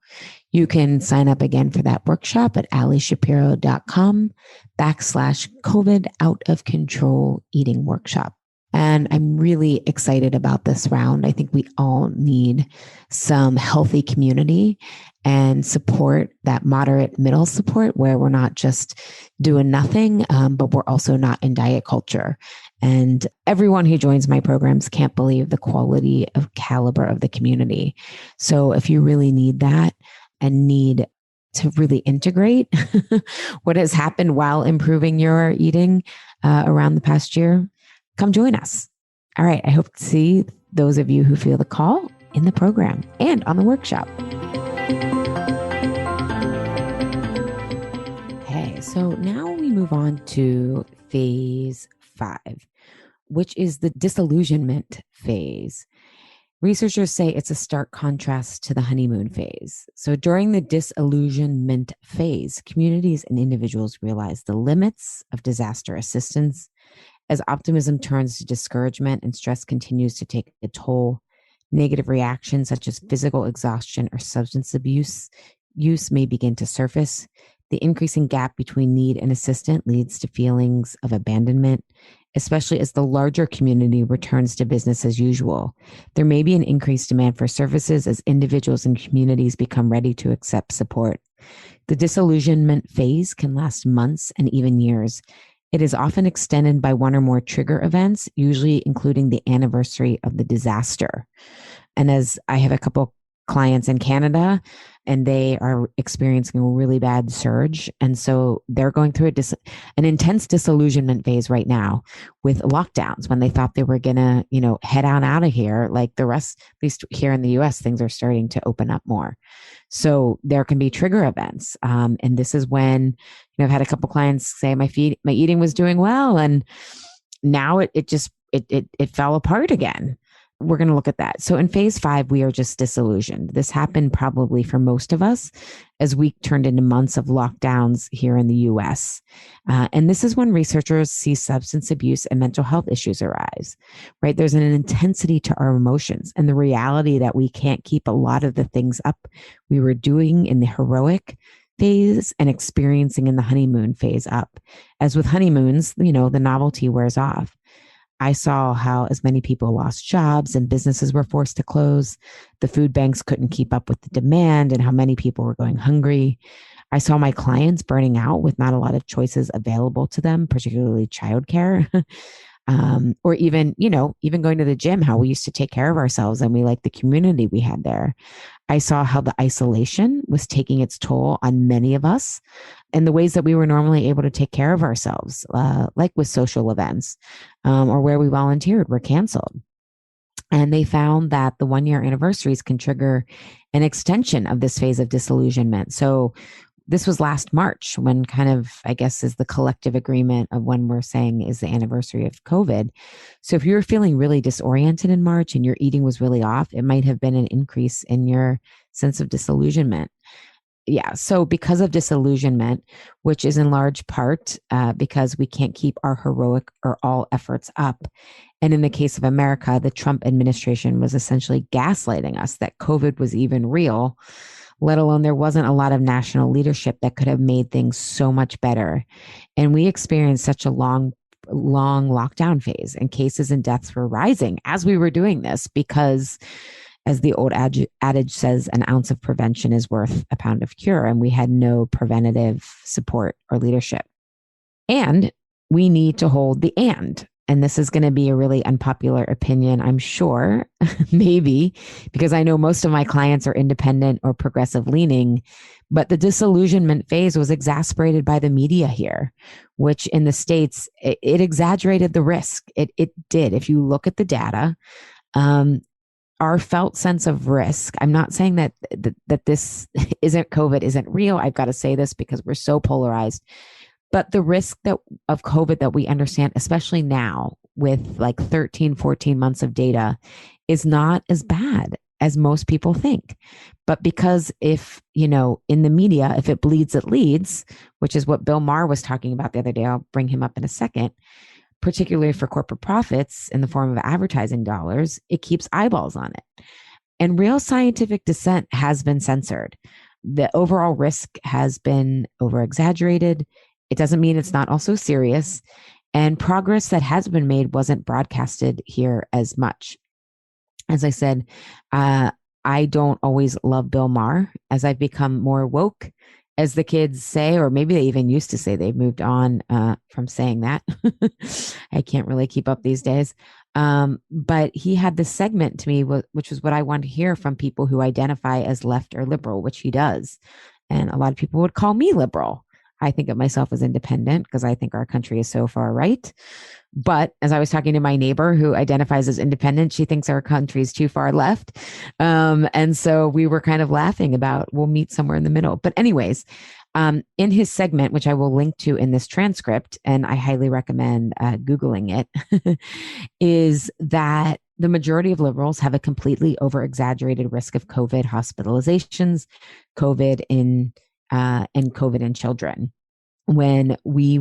You can sign up again for that workshop at allyshapiro.com/COVID out of control eating workshop. And I'm really excited about this round. I think we all need some healthy community and support, that moderate middle support where we're not just doing nothing, but we're also not in diet culture. And everyone who joins my programs can't believe the quality of caliber of the community. So if you really need that and need to really integrate what has happened while improving your eating around the past year, come join us. All right. I hope to see those of you who feel the call in the program and on the workshop. Okay. So now we move on to phase 5, which is the disillusionment phase. Researchers say it's a stark contrast to the honeymoon phase. So during the disillusionment phase, communities and individuals realize the limits of disaster assistance. As optimism turns to discouragement and stress continues to take a toll, negative reactions such as physical exhaustion or substance abuse use may begin to surface. The increasing gap between need and assistance leads to feelings of abandonment, especially as the larger community returns to business as usual. There may be an increased demand for services as individuals and communities become ready to accept support. The disillusionment phase can last months and even years. It is often extended by one or more trigger events, usually including the anniversary of the disaster. And as I have a couple clients in Canada, and they are experiencing a really bad surge. And so they're going through an intense disillusionment phase right now with lockdowns when they thought they were going to, head on out of here. Like the rest, at least here in the US, things are starting to open up more. So there can be trigger events. And this is when, I've had a couple clients say my eating was doing well. And now it fell apart again. we're going to look at that. So in phase 5, we are just disillusioned. This happened probably for most of us as we turned into months of lockdowns here in the US. And this is when researchers see substance abuse and mental health issues arise, right? There's an intensity to our emotions and the reality that we can't keep a lot of the things up we were doing in the heroic phase and experiencing in the honeymoon phase up. As with honeymoons, the novelty wears off. I saw how as many people lost jobs and businesses were forced to close. The food banks couldn't keep up with the demand and how many people were going hungry. I saw my clients burning out with not a lot of choices available to them, particularly childcare. Or even going to the gym, how we used to take care of ourselves and we liked the community we had there. I saw how the isolation was taking its toll on many of us and the ways that we were normally able to take care of ourselves, like with social events or where we volunteered, were canceled. And they found that the 1-year anniversaries can trigger an extension of this phase of disillusionment. So this was last March when kind of, I guess, is the collective agreement of when we're saying is the anniversary of COVID. So if you were feeling really disoriented in March and your eating was really off, it might have been an increase in your sense of disillusionment. Yeah. So because of disillusionment, which is in large part because we can't keep our heroic or all efforts up. And in the case of America, the Trump administration was essentially gaslighting us that COVID was even real, let alone there wasn't a lot of national leadership that could have made things so much better. And we experienced such a long lockdown phase, and cases and deaths were rising as we were doing this because, as the old adage says, an ounce of prevention is worth a pound of cure. And we had no preventative support or leadership. And we need to hold the and this is going to be a really unpopular opinion, I'm sure, maybe, because I know most of my clients are independent or progressive leaning, but the disillusionment phase was exacerbated by the media here, which in the States, it exaggerated the risk. It did. If you look at the data, our felt sense of risk. I'm not saying that this isn't COVID, isn't real. I've got to say this because we're so polarized. But the risk of COVID that we understand, especially now with like 13, 14 months of data, is not as bad as most people think. But because if, in the media, if it bleeds, it leads, which is what Bill Maher was talking about the other day. I'll bring him up in a second. Particularly for corporate profits in the form of advertising dollars, it keeps eyeballs on it. And real scientific dissent has been censored. The overall risk has been over-exaggerated. It doesn't mean it's not also serious. And progress that has been made wasn't broadcasted here as much. As I said, I don't always love Bill Maher. As I've become more woke, as the kids say, or maybe they even used to say, they've moved on from saying that. I can't really keep up these days. But he had this segment to me, which was what I want to hear from people who identify as left or liberal, which he does. And a lot of people would call me liberal. I think of myself as independent because I think our country is so far right. But as I was talking to my neighbor who identifies as independent, she thinks our country is too far left. And so we were kind of laughing about we'll meet somewhere in the middle. But anyways, in his segment, which I will link to in this transcript, and I highly recommend Googling it, is that the majority of liberals have a completely over-exaggerated risk of COVID hospitalizations, COVID and COVID in children. When we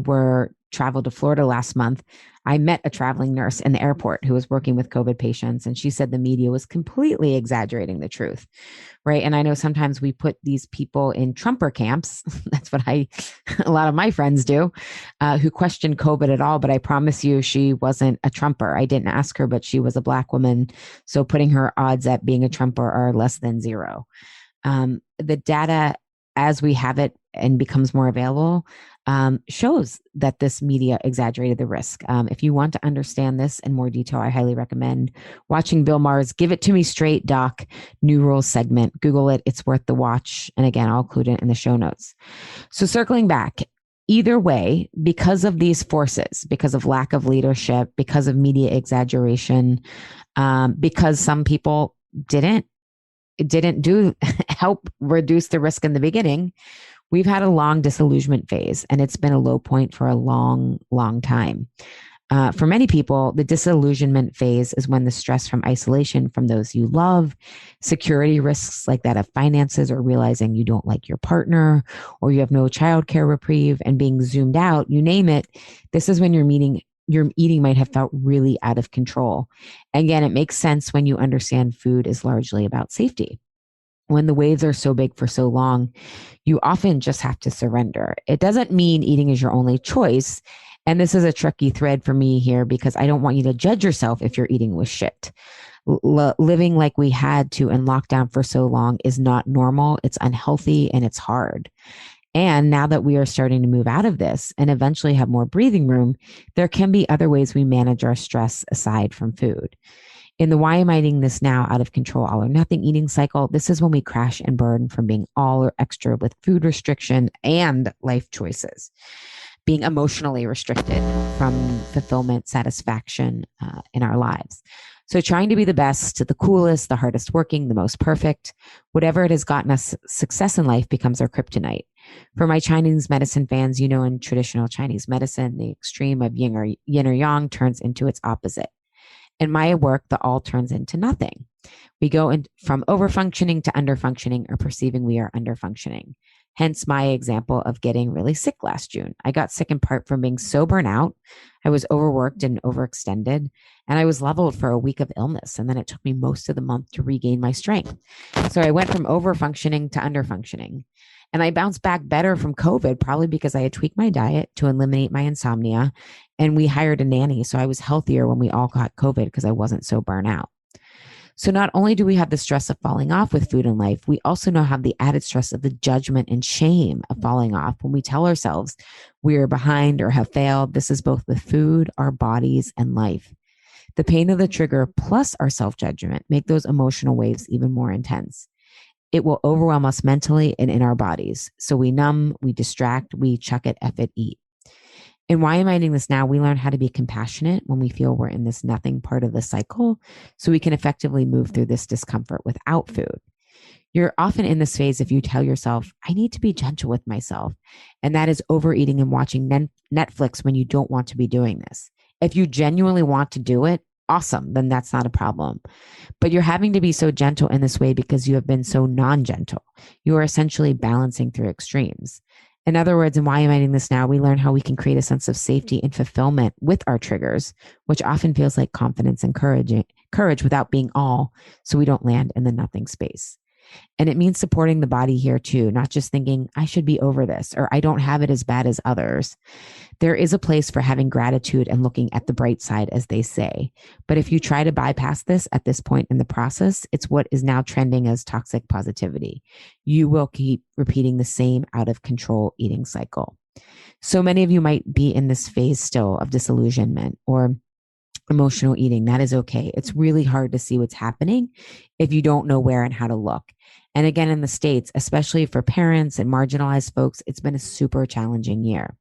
traveled to Florida last month, I met a traveling nurse in the airport who was working with COVID patients. And she said the media was completely exaggerating the truth. Right. And I know sometimes we put these people in Trumper camps. That's what a lot of my friends do, who question COVID at all. But I promise you, she wasn't a Trumper. I didn't ask her, but she was a Black woman. So putting her odds at being a Trumper are less than zero. The data, as we have it and becomes more available, shows that this media exaggerated the risk. If you want to understand this in more detail, I highly recommend watching Bill Maher's Give It To Me Straight Doc New Rules segment. Google it. It's worth the watch. And again, I'll include it in the show notes. So circling back, either way, because of these forces, because of lack of leadership, because of media exaggeration, because some people didn't help reduce the risk in the beginning, we've had a long disillusionment phase, and it's been a low point for a long, long time. For many people, the disillusionment phase is when the stress from isolation from those you love, security risks like that of finances, or realizing you don't like your partner, or you have no childcare reprieve, and being zoomed out, you name it. This is when your eating might have felt really out of control. Again, it makes sense when you understand food is largely about safety. When the waves are so big for so long, you often just have to surrender. It doesn't mean eating is your only choice. And this is a tricky thread for me here because I don't want you to judge yourself if you're eating with shit. Living like we had to in lockdown for so long is not normal. It's unhealthy and it's hard. And now that we are starting to move out of this and eventually have more breathing room, there can be other ways we manage our stress aside from food. In the why am I eating this now out of control, all or nothing eating cycle, this is when we crash and burn from being all or extra with food restriction and life choices, being emotionally restricted from fulfillment, satisfaction in our lives. So trying to be the best, the coolest, the hardest working, the most perfect, whatever it has gotten us success in life becomes our kryptonite. For my Chinese medicine fans, you know, in traditional Chinese medicine, the extreme of yin or yang turns into its opposite. In my work, the all turns into nothing. We go from overfunctioning to underfunctioning or perceiving we are underfunctioning. Hence my example of getting really sick last June. I got sick in part from being so burnt out. I was overworked and overextended, and I was leveled for a week of illness. And then it took me most of the month to regain my strength. So I went from overfunctioning to underfunctioning. And I bounced back better from COVID, probably because I had tweaked my diet to eliminate my insomnia. And we hired a nanny. So I was healthier when we all got COVID because I wasn't so burnt out. So not only do we have the stress of falling off with food and life, we also now have the added stress of the judgment and shame of falling off when we tell ourselves we are behind or have failed. This is both with food, our bodies, and life. The pain of the trigger plus our self-judgment make those emotional waves even more intense. It will overwhelm us mentally and in our bodies. So we numb, we distract, we chuck it, F it, eat. And why am I doing this now? We learn how to be compassionate when we feel we're in this nothing part of the cycle, so we can effectively move through this discomfort without food. You're often in this phase if you tell yourself, I need to be gentle with myself. And that is overeating and watching Netflix when you don't want to be doing this. If you genuinely want to do it, awesome, then that's not a problem. But you're having to be so gentle in this way because you have been so non-gentle. You are essentially balancing through extremes. In other words, and why am I doing this now? We learn how we can create a sense of safety and fulfillment with our triggers, which often feels like confidence and courage without being all, so we don't land in the nothing space. And it means supporting the body here too, not just thinking I should be over this or I don't have it as bad as others. There is a place for having gratitude and looking at the bright side, as they say. But if you try to bypass this at this point in the process, it's what is now trending as toxic positivity. You will keep repeating the same out of control eating cycle. So many of you might be in this phase still of disillusionment or emotional eating. That is okay. It's really hard to see what's happening if you don't know where and how to look. And again, in the States, especially for parents and marginalized folks, it's been a super challenging year.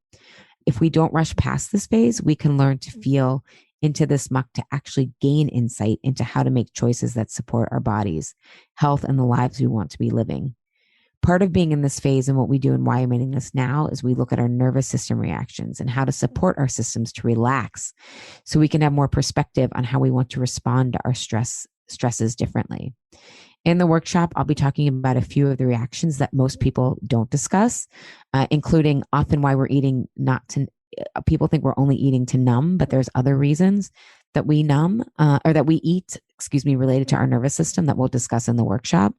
If we don't rush past this phase, we can learn to feel into this muck to actually gain insight into how to make choices that support our bodies, health, and the lives we want to be living. Part of being in this phase and what we do and why I'm in this now is we look at our nervous system reactions and how to support our systems to relax so we can have more perspective on how we want to respond to our stresses differently. In the workshop, I'll be talking about a few of the reactions that most people don't discuss, including often why we're eating not to, people think we're only eating to numb, but there's other reasons that we numb or that we eat, related to our nervous system that we'll discuss in the workshop.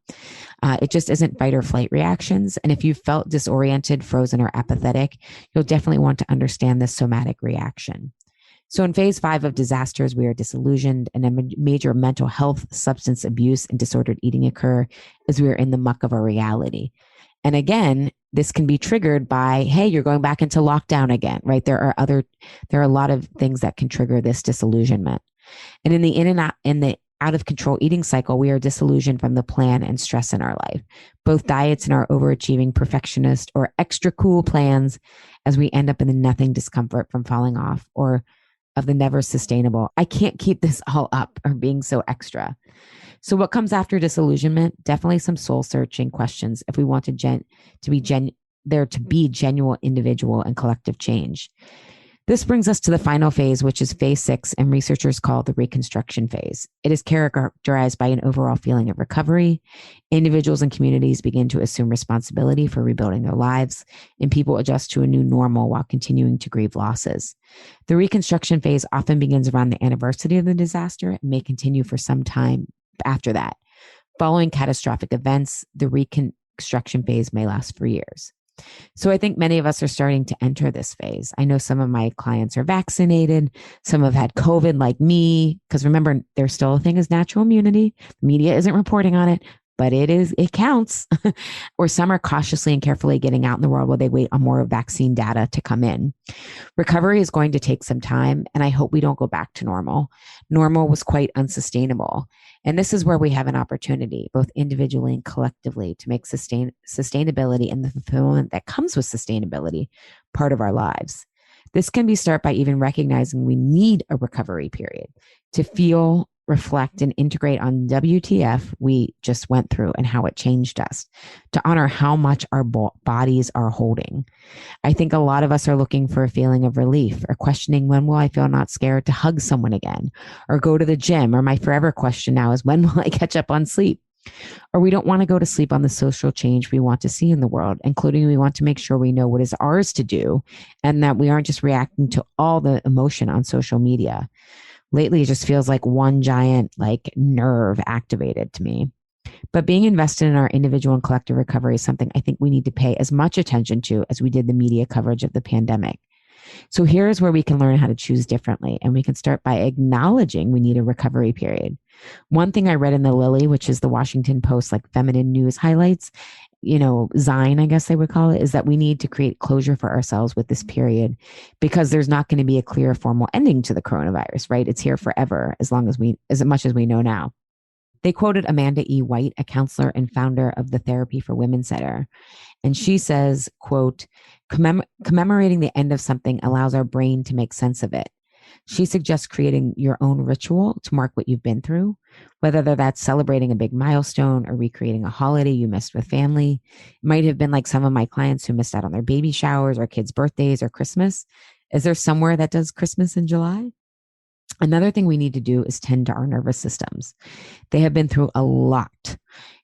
It just isn't fight or flight reactions. And if you felt disoriented, frozen, or apathetic, you'll definitely want to understand this somatic reaction. So in phase 5 of disasters, we are disillusioned and a major mental health, substance abuse, and disordered eating occur as we are in the muck of our reality. And again, this can be triggered by, hey, you're going back into lockdown again, right? There are a lot of things that can trigger this disillusionment. And in the out of control eating cycle, we are disillusioned from the plan and stress in our life, both diets and our overachieving perfectionist or extra cool plans, as we end up in the nothing discomfort from falling off or of the never sustainable. I can't keep this all up or being so extra. So what comes after disillusionment? Definitely some soul searching questions if we want to be genuine individual and collective change. This brings us to the final phase, which is phase 6, and researchers call the reconstruction phase. It is characterized by an overall feeling of recovery. Individuals and communities begin to assume responsibility for rebuilding their lives, and people adjust to a new normal while continuing to grieve losses. The reconstruction phase often begins around the anniversary of the disaster and may continue for some time after that. Following catastrophic events, the reconstruction phase may last for years. So I think many of us are starting to enter this phase. I know some of my clients are vaccinated. Some have had COVID like me, because remember, there's still a thing as natural immunity. The media isn't reporting on it, but it counts. Or some are cautiously and carefully getting out in the world while they wait on more vaccine data to come in. Recovery is going to take some time, and I hope we don't go back to normal. Normal was quite unsustainable. And this is where we have an opportunity, both individually and collectively, to make sustainability and the fulfillment that comes with sustainability part of our lives. This can be started by even recognizing we need a recovery period to feel, reflect, and integrate on WTF we just went through and how it changed us, to honor how much our bodies are holding. I think a lot of us are looking for a feeling of relief, or questioning, when will I feel not scared to hug someone again or go to the gym? Or my forever question now is, when will I catch up on sleep? Or we don't want to go to sleep on the social change we want to see in the world, including we want to make sure we know what is ours to do and that we aren't just reacting to all the emotion on social media. Lately, it just feels like one giant nerve activated to me. But being invested in our individual and collective recovery is something I think we need to pay as much attention to as we did the media coverage of the pandemic. So here's where we can learn how to choose differently, and we can start by acknowledging we need a recovery period. One thing I read in the Lily, which is the Washington Post feminine news highlights, Zine, I guess they would call it, is that we need to create closure for ourselves with this period, because there's not going to be a clear formal ending to the coronavirus, right? It's here forever, as much as we know now. They quoted Amanda E. White, a counselor and founder of the Therapy for Women Center. And she says, quote, commemorating the end of something allows our brain to make sense of it. She suggests creating your own ritual to mark what you've been through, whether that's celebrating a big milestone or recreating a holiday you missed with family. It might have been like some of my clients who missed out on their baby showers or kids' birthdays or Christmas. Is there somewhere that does Christmas in July? Another thing we need to do is tend to our nervous systems. They have been through a lot.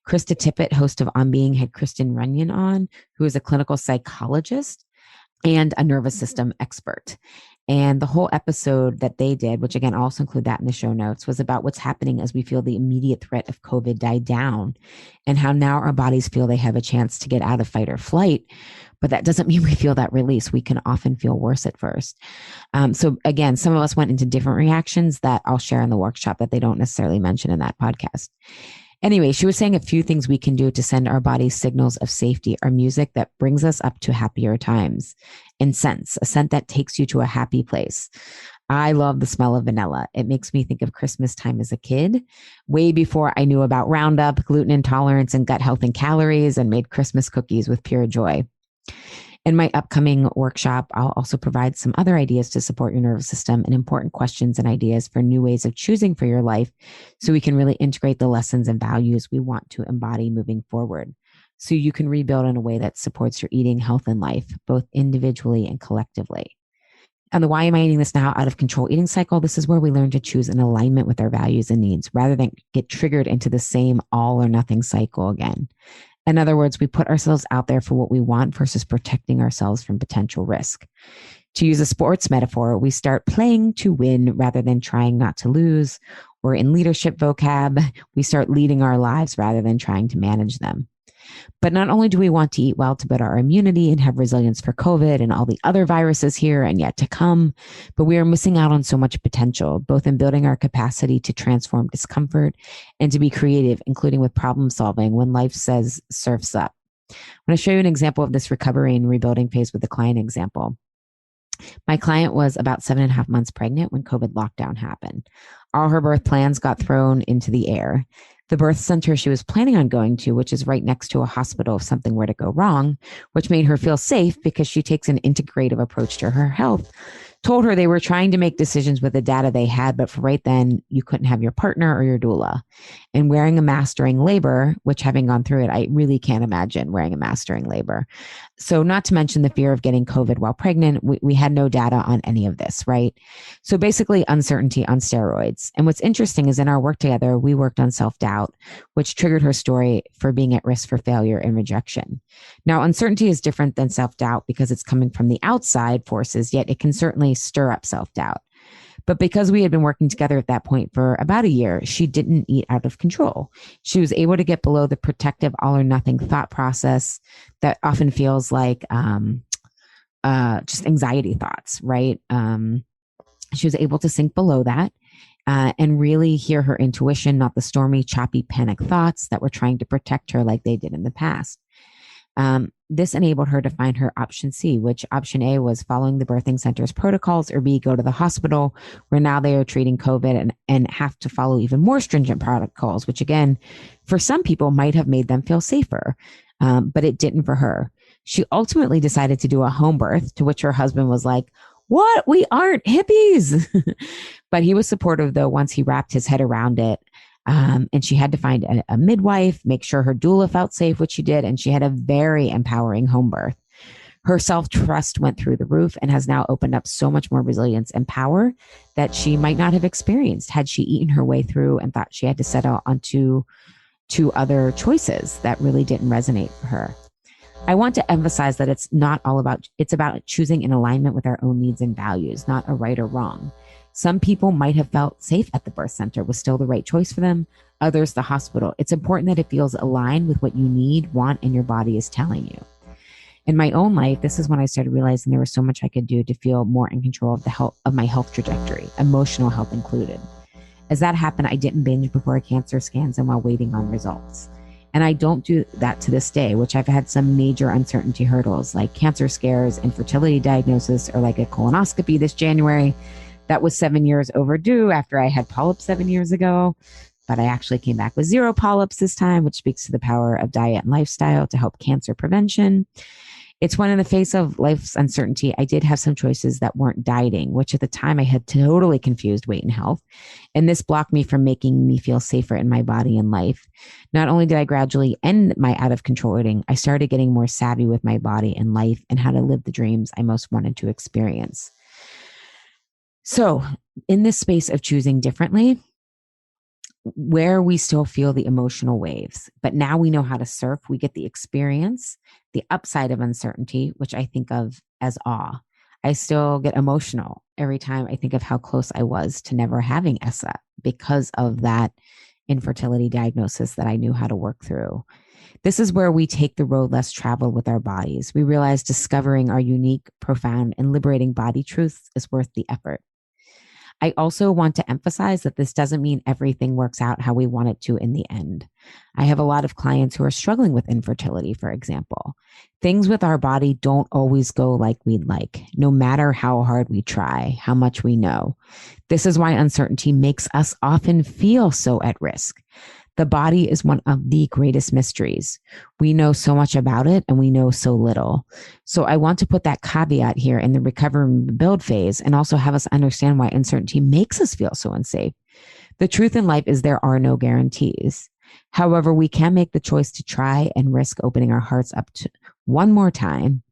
Krista Tippett, host of On Being, had Kristen Runyon on, who is a clinical psychologist and a nervous system expert. And the whole episode that they did, which again, I'll also include that in the show notes, was about what's happening as we feel the immediate threat of COVID die down, and how now our bodies feel they have a chance to get out of fight or flight. But that doesn't mean we feel that release. We can often feel worse at first. So again, some of us went into different reactions that I'll share in the workshop that they don't necessarily mention in that podcast. Anyway, she was saying a few things we can do to send our bodies signals of safety are music that brings us up to happier times, and scents, a scent that takes you to a happy place. I love the smell of vanilla. It makes me think of Christmas time as a kid, way before I knew about Roundup, gluten intolerance, and gut health and calories, and made Christmas cookies with pure joy. In my upcoming workshop, I'll also provide some other ideas to support your nervous system and important questions and ideas for new ways of choosing for your life, so we can really integrate the lessons and values we want to embody moving forward, so you can rebuild in a way that supports your eating, health, and life, both individually and collectively. And the Why Am I Eating This Now Out of Control eating cycle, this is where we learn to choose in alignment with our values and needs, rather than get triggered into the same all or nothing cycle again. In other words, we put ourselves out there for what we want versus protecting ourselves from potential risk. To use a sports metaphor, we start playing to win rather than trying not to lose. Or in leadership vocab, we start leading our lives rather than trying to manage them. But not only do we want to eat well to build our immunity and have resilience for COVID and all the other viruses here and yet to come, but we are missing out on so much potential, both in building our capacity to transform discomfort and to be creative, including with problem solving when life says surfs up. I'm going to show you an example of this recovery and rebuilding phase with the client example. My client was about 7.5 months pregnant when COVID lockdown happened. All her birth plans got thrown into the air. The birth center she was planning on going to, which is right next to a hospital if something were to go wrong, which made her feel safe because she takes an integrative approach to her health, told her they were trying to make decisions with the data they had, but for right then, you couldn't have your partner or your doula. And wearing a mask during labor, which having gone through it, I really can't imagine wearing a mask during labor. So not to mention the fear of getting COVID while pregnant, we had no data on any of this, right? So basically uncertainty on steroids. And what's interesting is in our work together, we worked on self-doubt, which triggered her story for being at risk for failure and rejection. Now, uncertainty is different than self-doubt because it's coming from the outside forces, yet it can certainly stir up self-doubt. But because we had been working together at that point for about a year, she didn't eat out of control. She was able to get below the protective all or nothing thought process that often feels like just anxiety thoughts, right? She was able to sink below that and really hear her intuition, not the stormy, choppy, panic thoughts that were trying to protect her like they did in the past. This enabled her to find her option C, which option A was following the birthing center's protocols, or B, go to the hospital where now they are treating COVID and have to follow even more stringent protocols, which again, for some people might have made them feel safer, but it didn't for her. She ultimately decided to do a home birth, to which her husband was like, "What? We aren't hippies." But he was supportive, though, once he wrapped his head around it. And she had to find a midwife, make sure her doula felt safe, which she did. And she had a very empowering home birth. Her self-trust went through the roof and has now opened up so much more resilience and power that she might not have experienced had she eaten her way through and thought she had to settle onto two other choices that really didn't resonate for her. I want to emphasize that it's about choosing in alignment with our own needs and values, not a right or wrong. Some people might have felt safe at the birth center was still the right choice for them. Others, the hospital. It's important that it feels aligned with what you need, want, and your body is telling you. In my own life, this is when I started realizing there was so much I could do to feel more in control of my health trajectory, emotional health included. As that happened, I didn't binge before cancer scans and while waiting on results. And I don't do that to this day, which I've had some major uncertainty hurdles like cancer scares, infertility diagnosis, or like a colonoscopy this January. That was 7 years overdue after I had polyps 7 years ago, but I actually came back with 0 polyps this time, which speaks to the power of diet and lifestyle to help cancer prevention. It's when in the face of life's uncertainty, I did have some choices that weren't dieting, which at the time I had totally confused weight and health. And this blocked me from making me feel safer in my body and life. Not only did I gradually end my out of control eating, I started getting more savvy with my body and life and how to live the dreams I most wanted to experience. So in this space of choosing differently, where we still feel the emotional waves, but now we know how to surf, we get the experience, the upside of uncertainty, which I think of as awe. I still get emotional every time I think of how close I was to never having ESSA because of that infertility diagnosis that I knew how to work through. This is where we take the road less traveled with our bodies. We realize discovering our unique, profound, and liberating body truths is worth the effort. I also want to emphasize that this doesn't mean everything works out how we want it to in the end. I have a lot of clients who are struggling with infertility, for example. Things with our body don't always go like we'd like, no matter how hard we try, how much we know. This is why uncertainty makes us often feel so at risk. The body is one of the greatest mysteries. We know so much about it and we know so little. So I want to put that caveat here in the recover and build phase and also have us understand why uncertainty makes us feel so unsafe. The truth in life is there are no guarantees. However, we can make the choice to try and risk opening our hearts up to one more time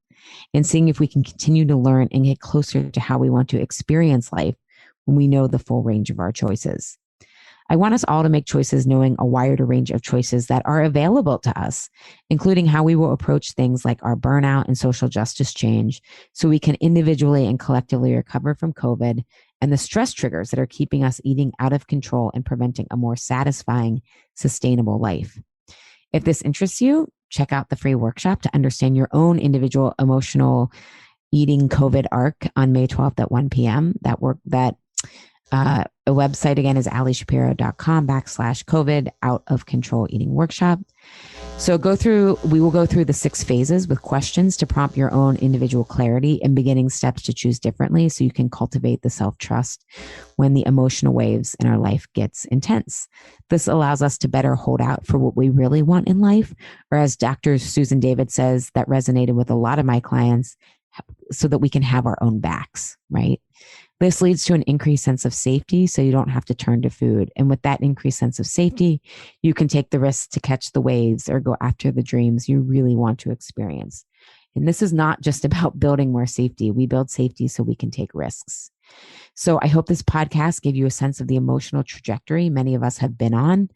and seeing if we can continue to learn and get closer to how we want to experience life when we know the full range of our choices. I want us all to make choices knowing a wider range of choices that are available to us, including how we will approach things like our burnout and social justice change so we can individually and collectively recover from COVID and the stress triggers that are keeping us eating out of control and preventing a more satisfying, sustainable life. If this interests you, check out the free workshop to understand your own individual emotional eating COVID arc on May 12th at 1 p.m. A website again is alishapiro.com/COVID out of control eating workshop. So we will go through the 6 phases with questions to prompt your own individual clarity and beginning steps to choose differently so you can cultivate the self-trust when the emotional waves in our life gets intense. This allows us to better hold out for what we really want in life, or as Dr. Susan David says, that resonated with a lot of my clients, so that we can have our own backs, right? This leads to an increased sense of safety, so you don't have to turn to food. And with that increased sense of safety, you can take the risks to catch the waves or go after the dreams you really want to experience. And this is not just about building more safety. We build safety so we can take risks. So I hope this podcast gave you a sense of the emotional trajectory many of us have been on,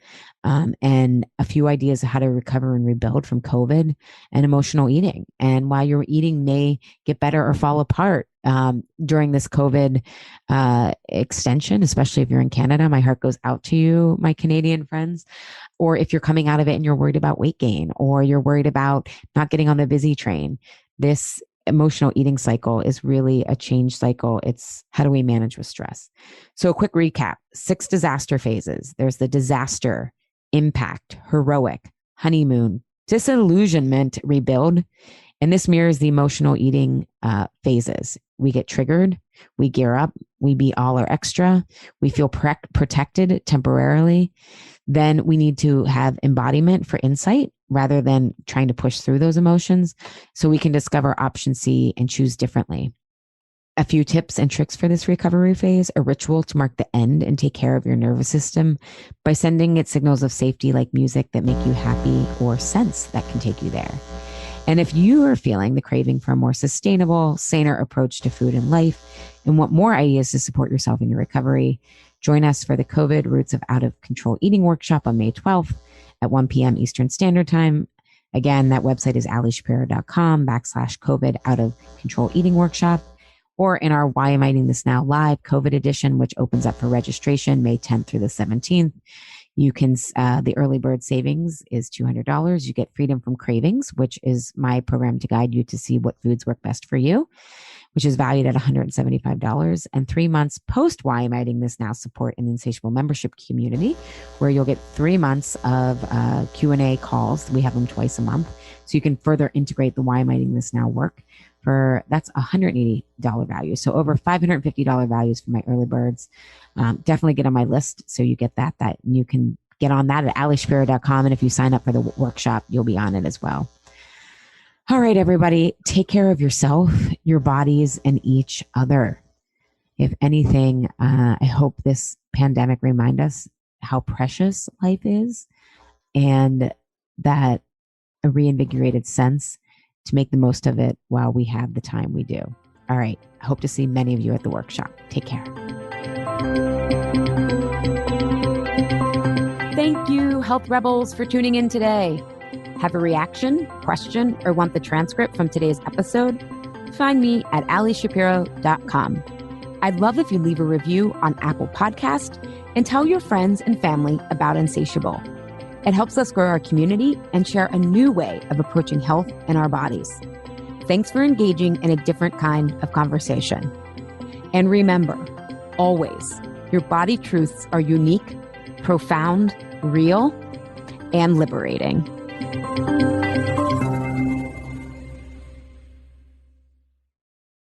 and a few ideas of how to recover and rebuild from COVID and emotional eating. And while your eating may get better or fall apart during this COVID extension, especially if you're in Canada, my heart goes out to you, my Canadian friends. Or if you're coming out of it and you're worried about weight gain, or you're worried about not getting on the busy train, this emotional eating cycle is really a change cycle. It's how do we manage with stress? So a quick recap, 6 disaster phases. There's the disaster, impact, heroic, honeymoon, disillusionment, rebuild. And this mirrors the emotional eating phases. We get triggered, we gear up, we be all or extra, we feel protected temporarily. Then we need to have embodiment for insight rather than trying to push through those emotions so we can discover option C and choose differently. A few tips and tricks for this recovery phase: a ritual to mark the end and take care of your nervous system by sending it signals of safety like music that make you happy or scents that can take you there. And if you are feeling the craving for a more sustainable, saner approach to food and life and want more ideas to support yourself in your recovery, join us for the COVID Roots of Out of Control Eating Workshop on May 12th at 1 p.m. Eastern Standard Time. Again, that website is alishapiro.com/COVID Out of Control Eating Workshop, or in our Why Am I Eating This Now Live COVID edition, which opens up for registration May 10th through the 17th. You can, the early bird savings is $200. You get freedom from cravings, which is my program to guide you to see what foods work best for you, which is valued at $175, and 3 months post Why Am I Eating This Now support in the Insatiable membership community, where you'll get 3 months of Q&A calls. We have them twice a month. So you can further integrate the Why Am I Eating This Now work. That's $180 value. So over $550 values for my early birds. Definitely get on my list so you get that you can get on that at alishapiro.com. And if you sign up for the workshop, you'll be on it as well. All right, everybody, take care of yourself, your bodies, and each other. If anything, I hope this pandemic remind us how precious life is, and that a reinvigorated sense to make the most of it while we have the time we do. All right. I hope to see many of you at the workshop. Take care. Thank you, Health Rebels, for tuning in today. Have a reaction, question, or want the transcript from today's episode? Find me at alishapiro.com. I'd love if you leave a review on Apple Podcast and tell your friends and family about Insatiable. It helps us grow our community and share a new way of approaching health in our bodies. Thanks for engaging in a different kind of conversation. And remember, always, your body truths are unique, profound, real, and liberating.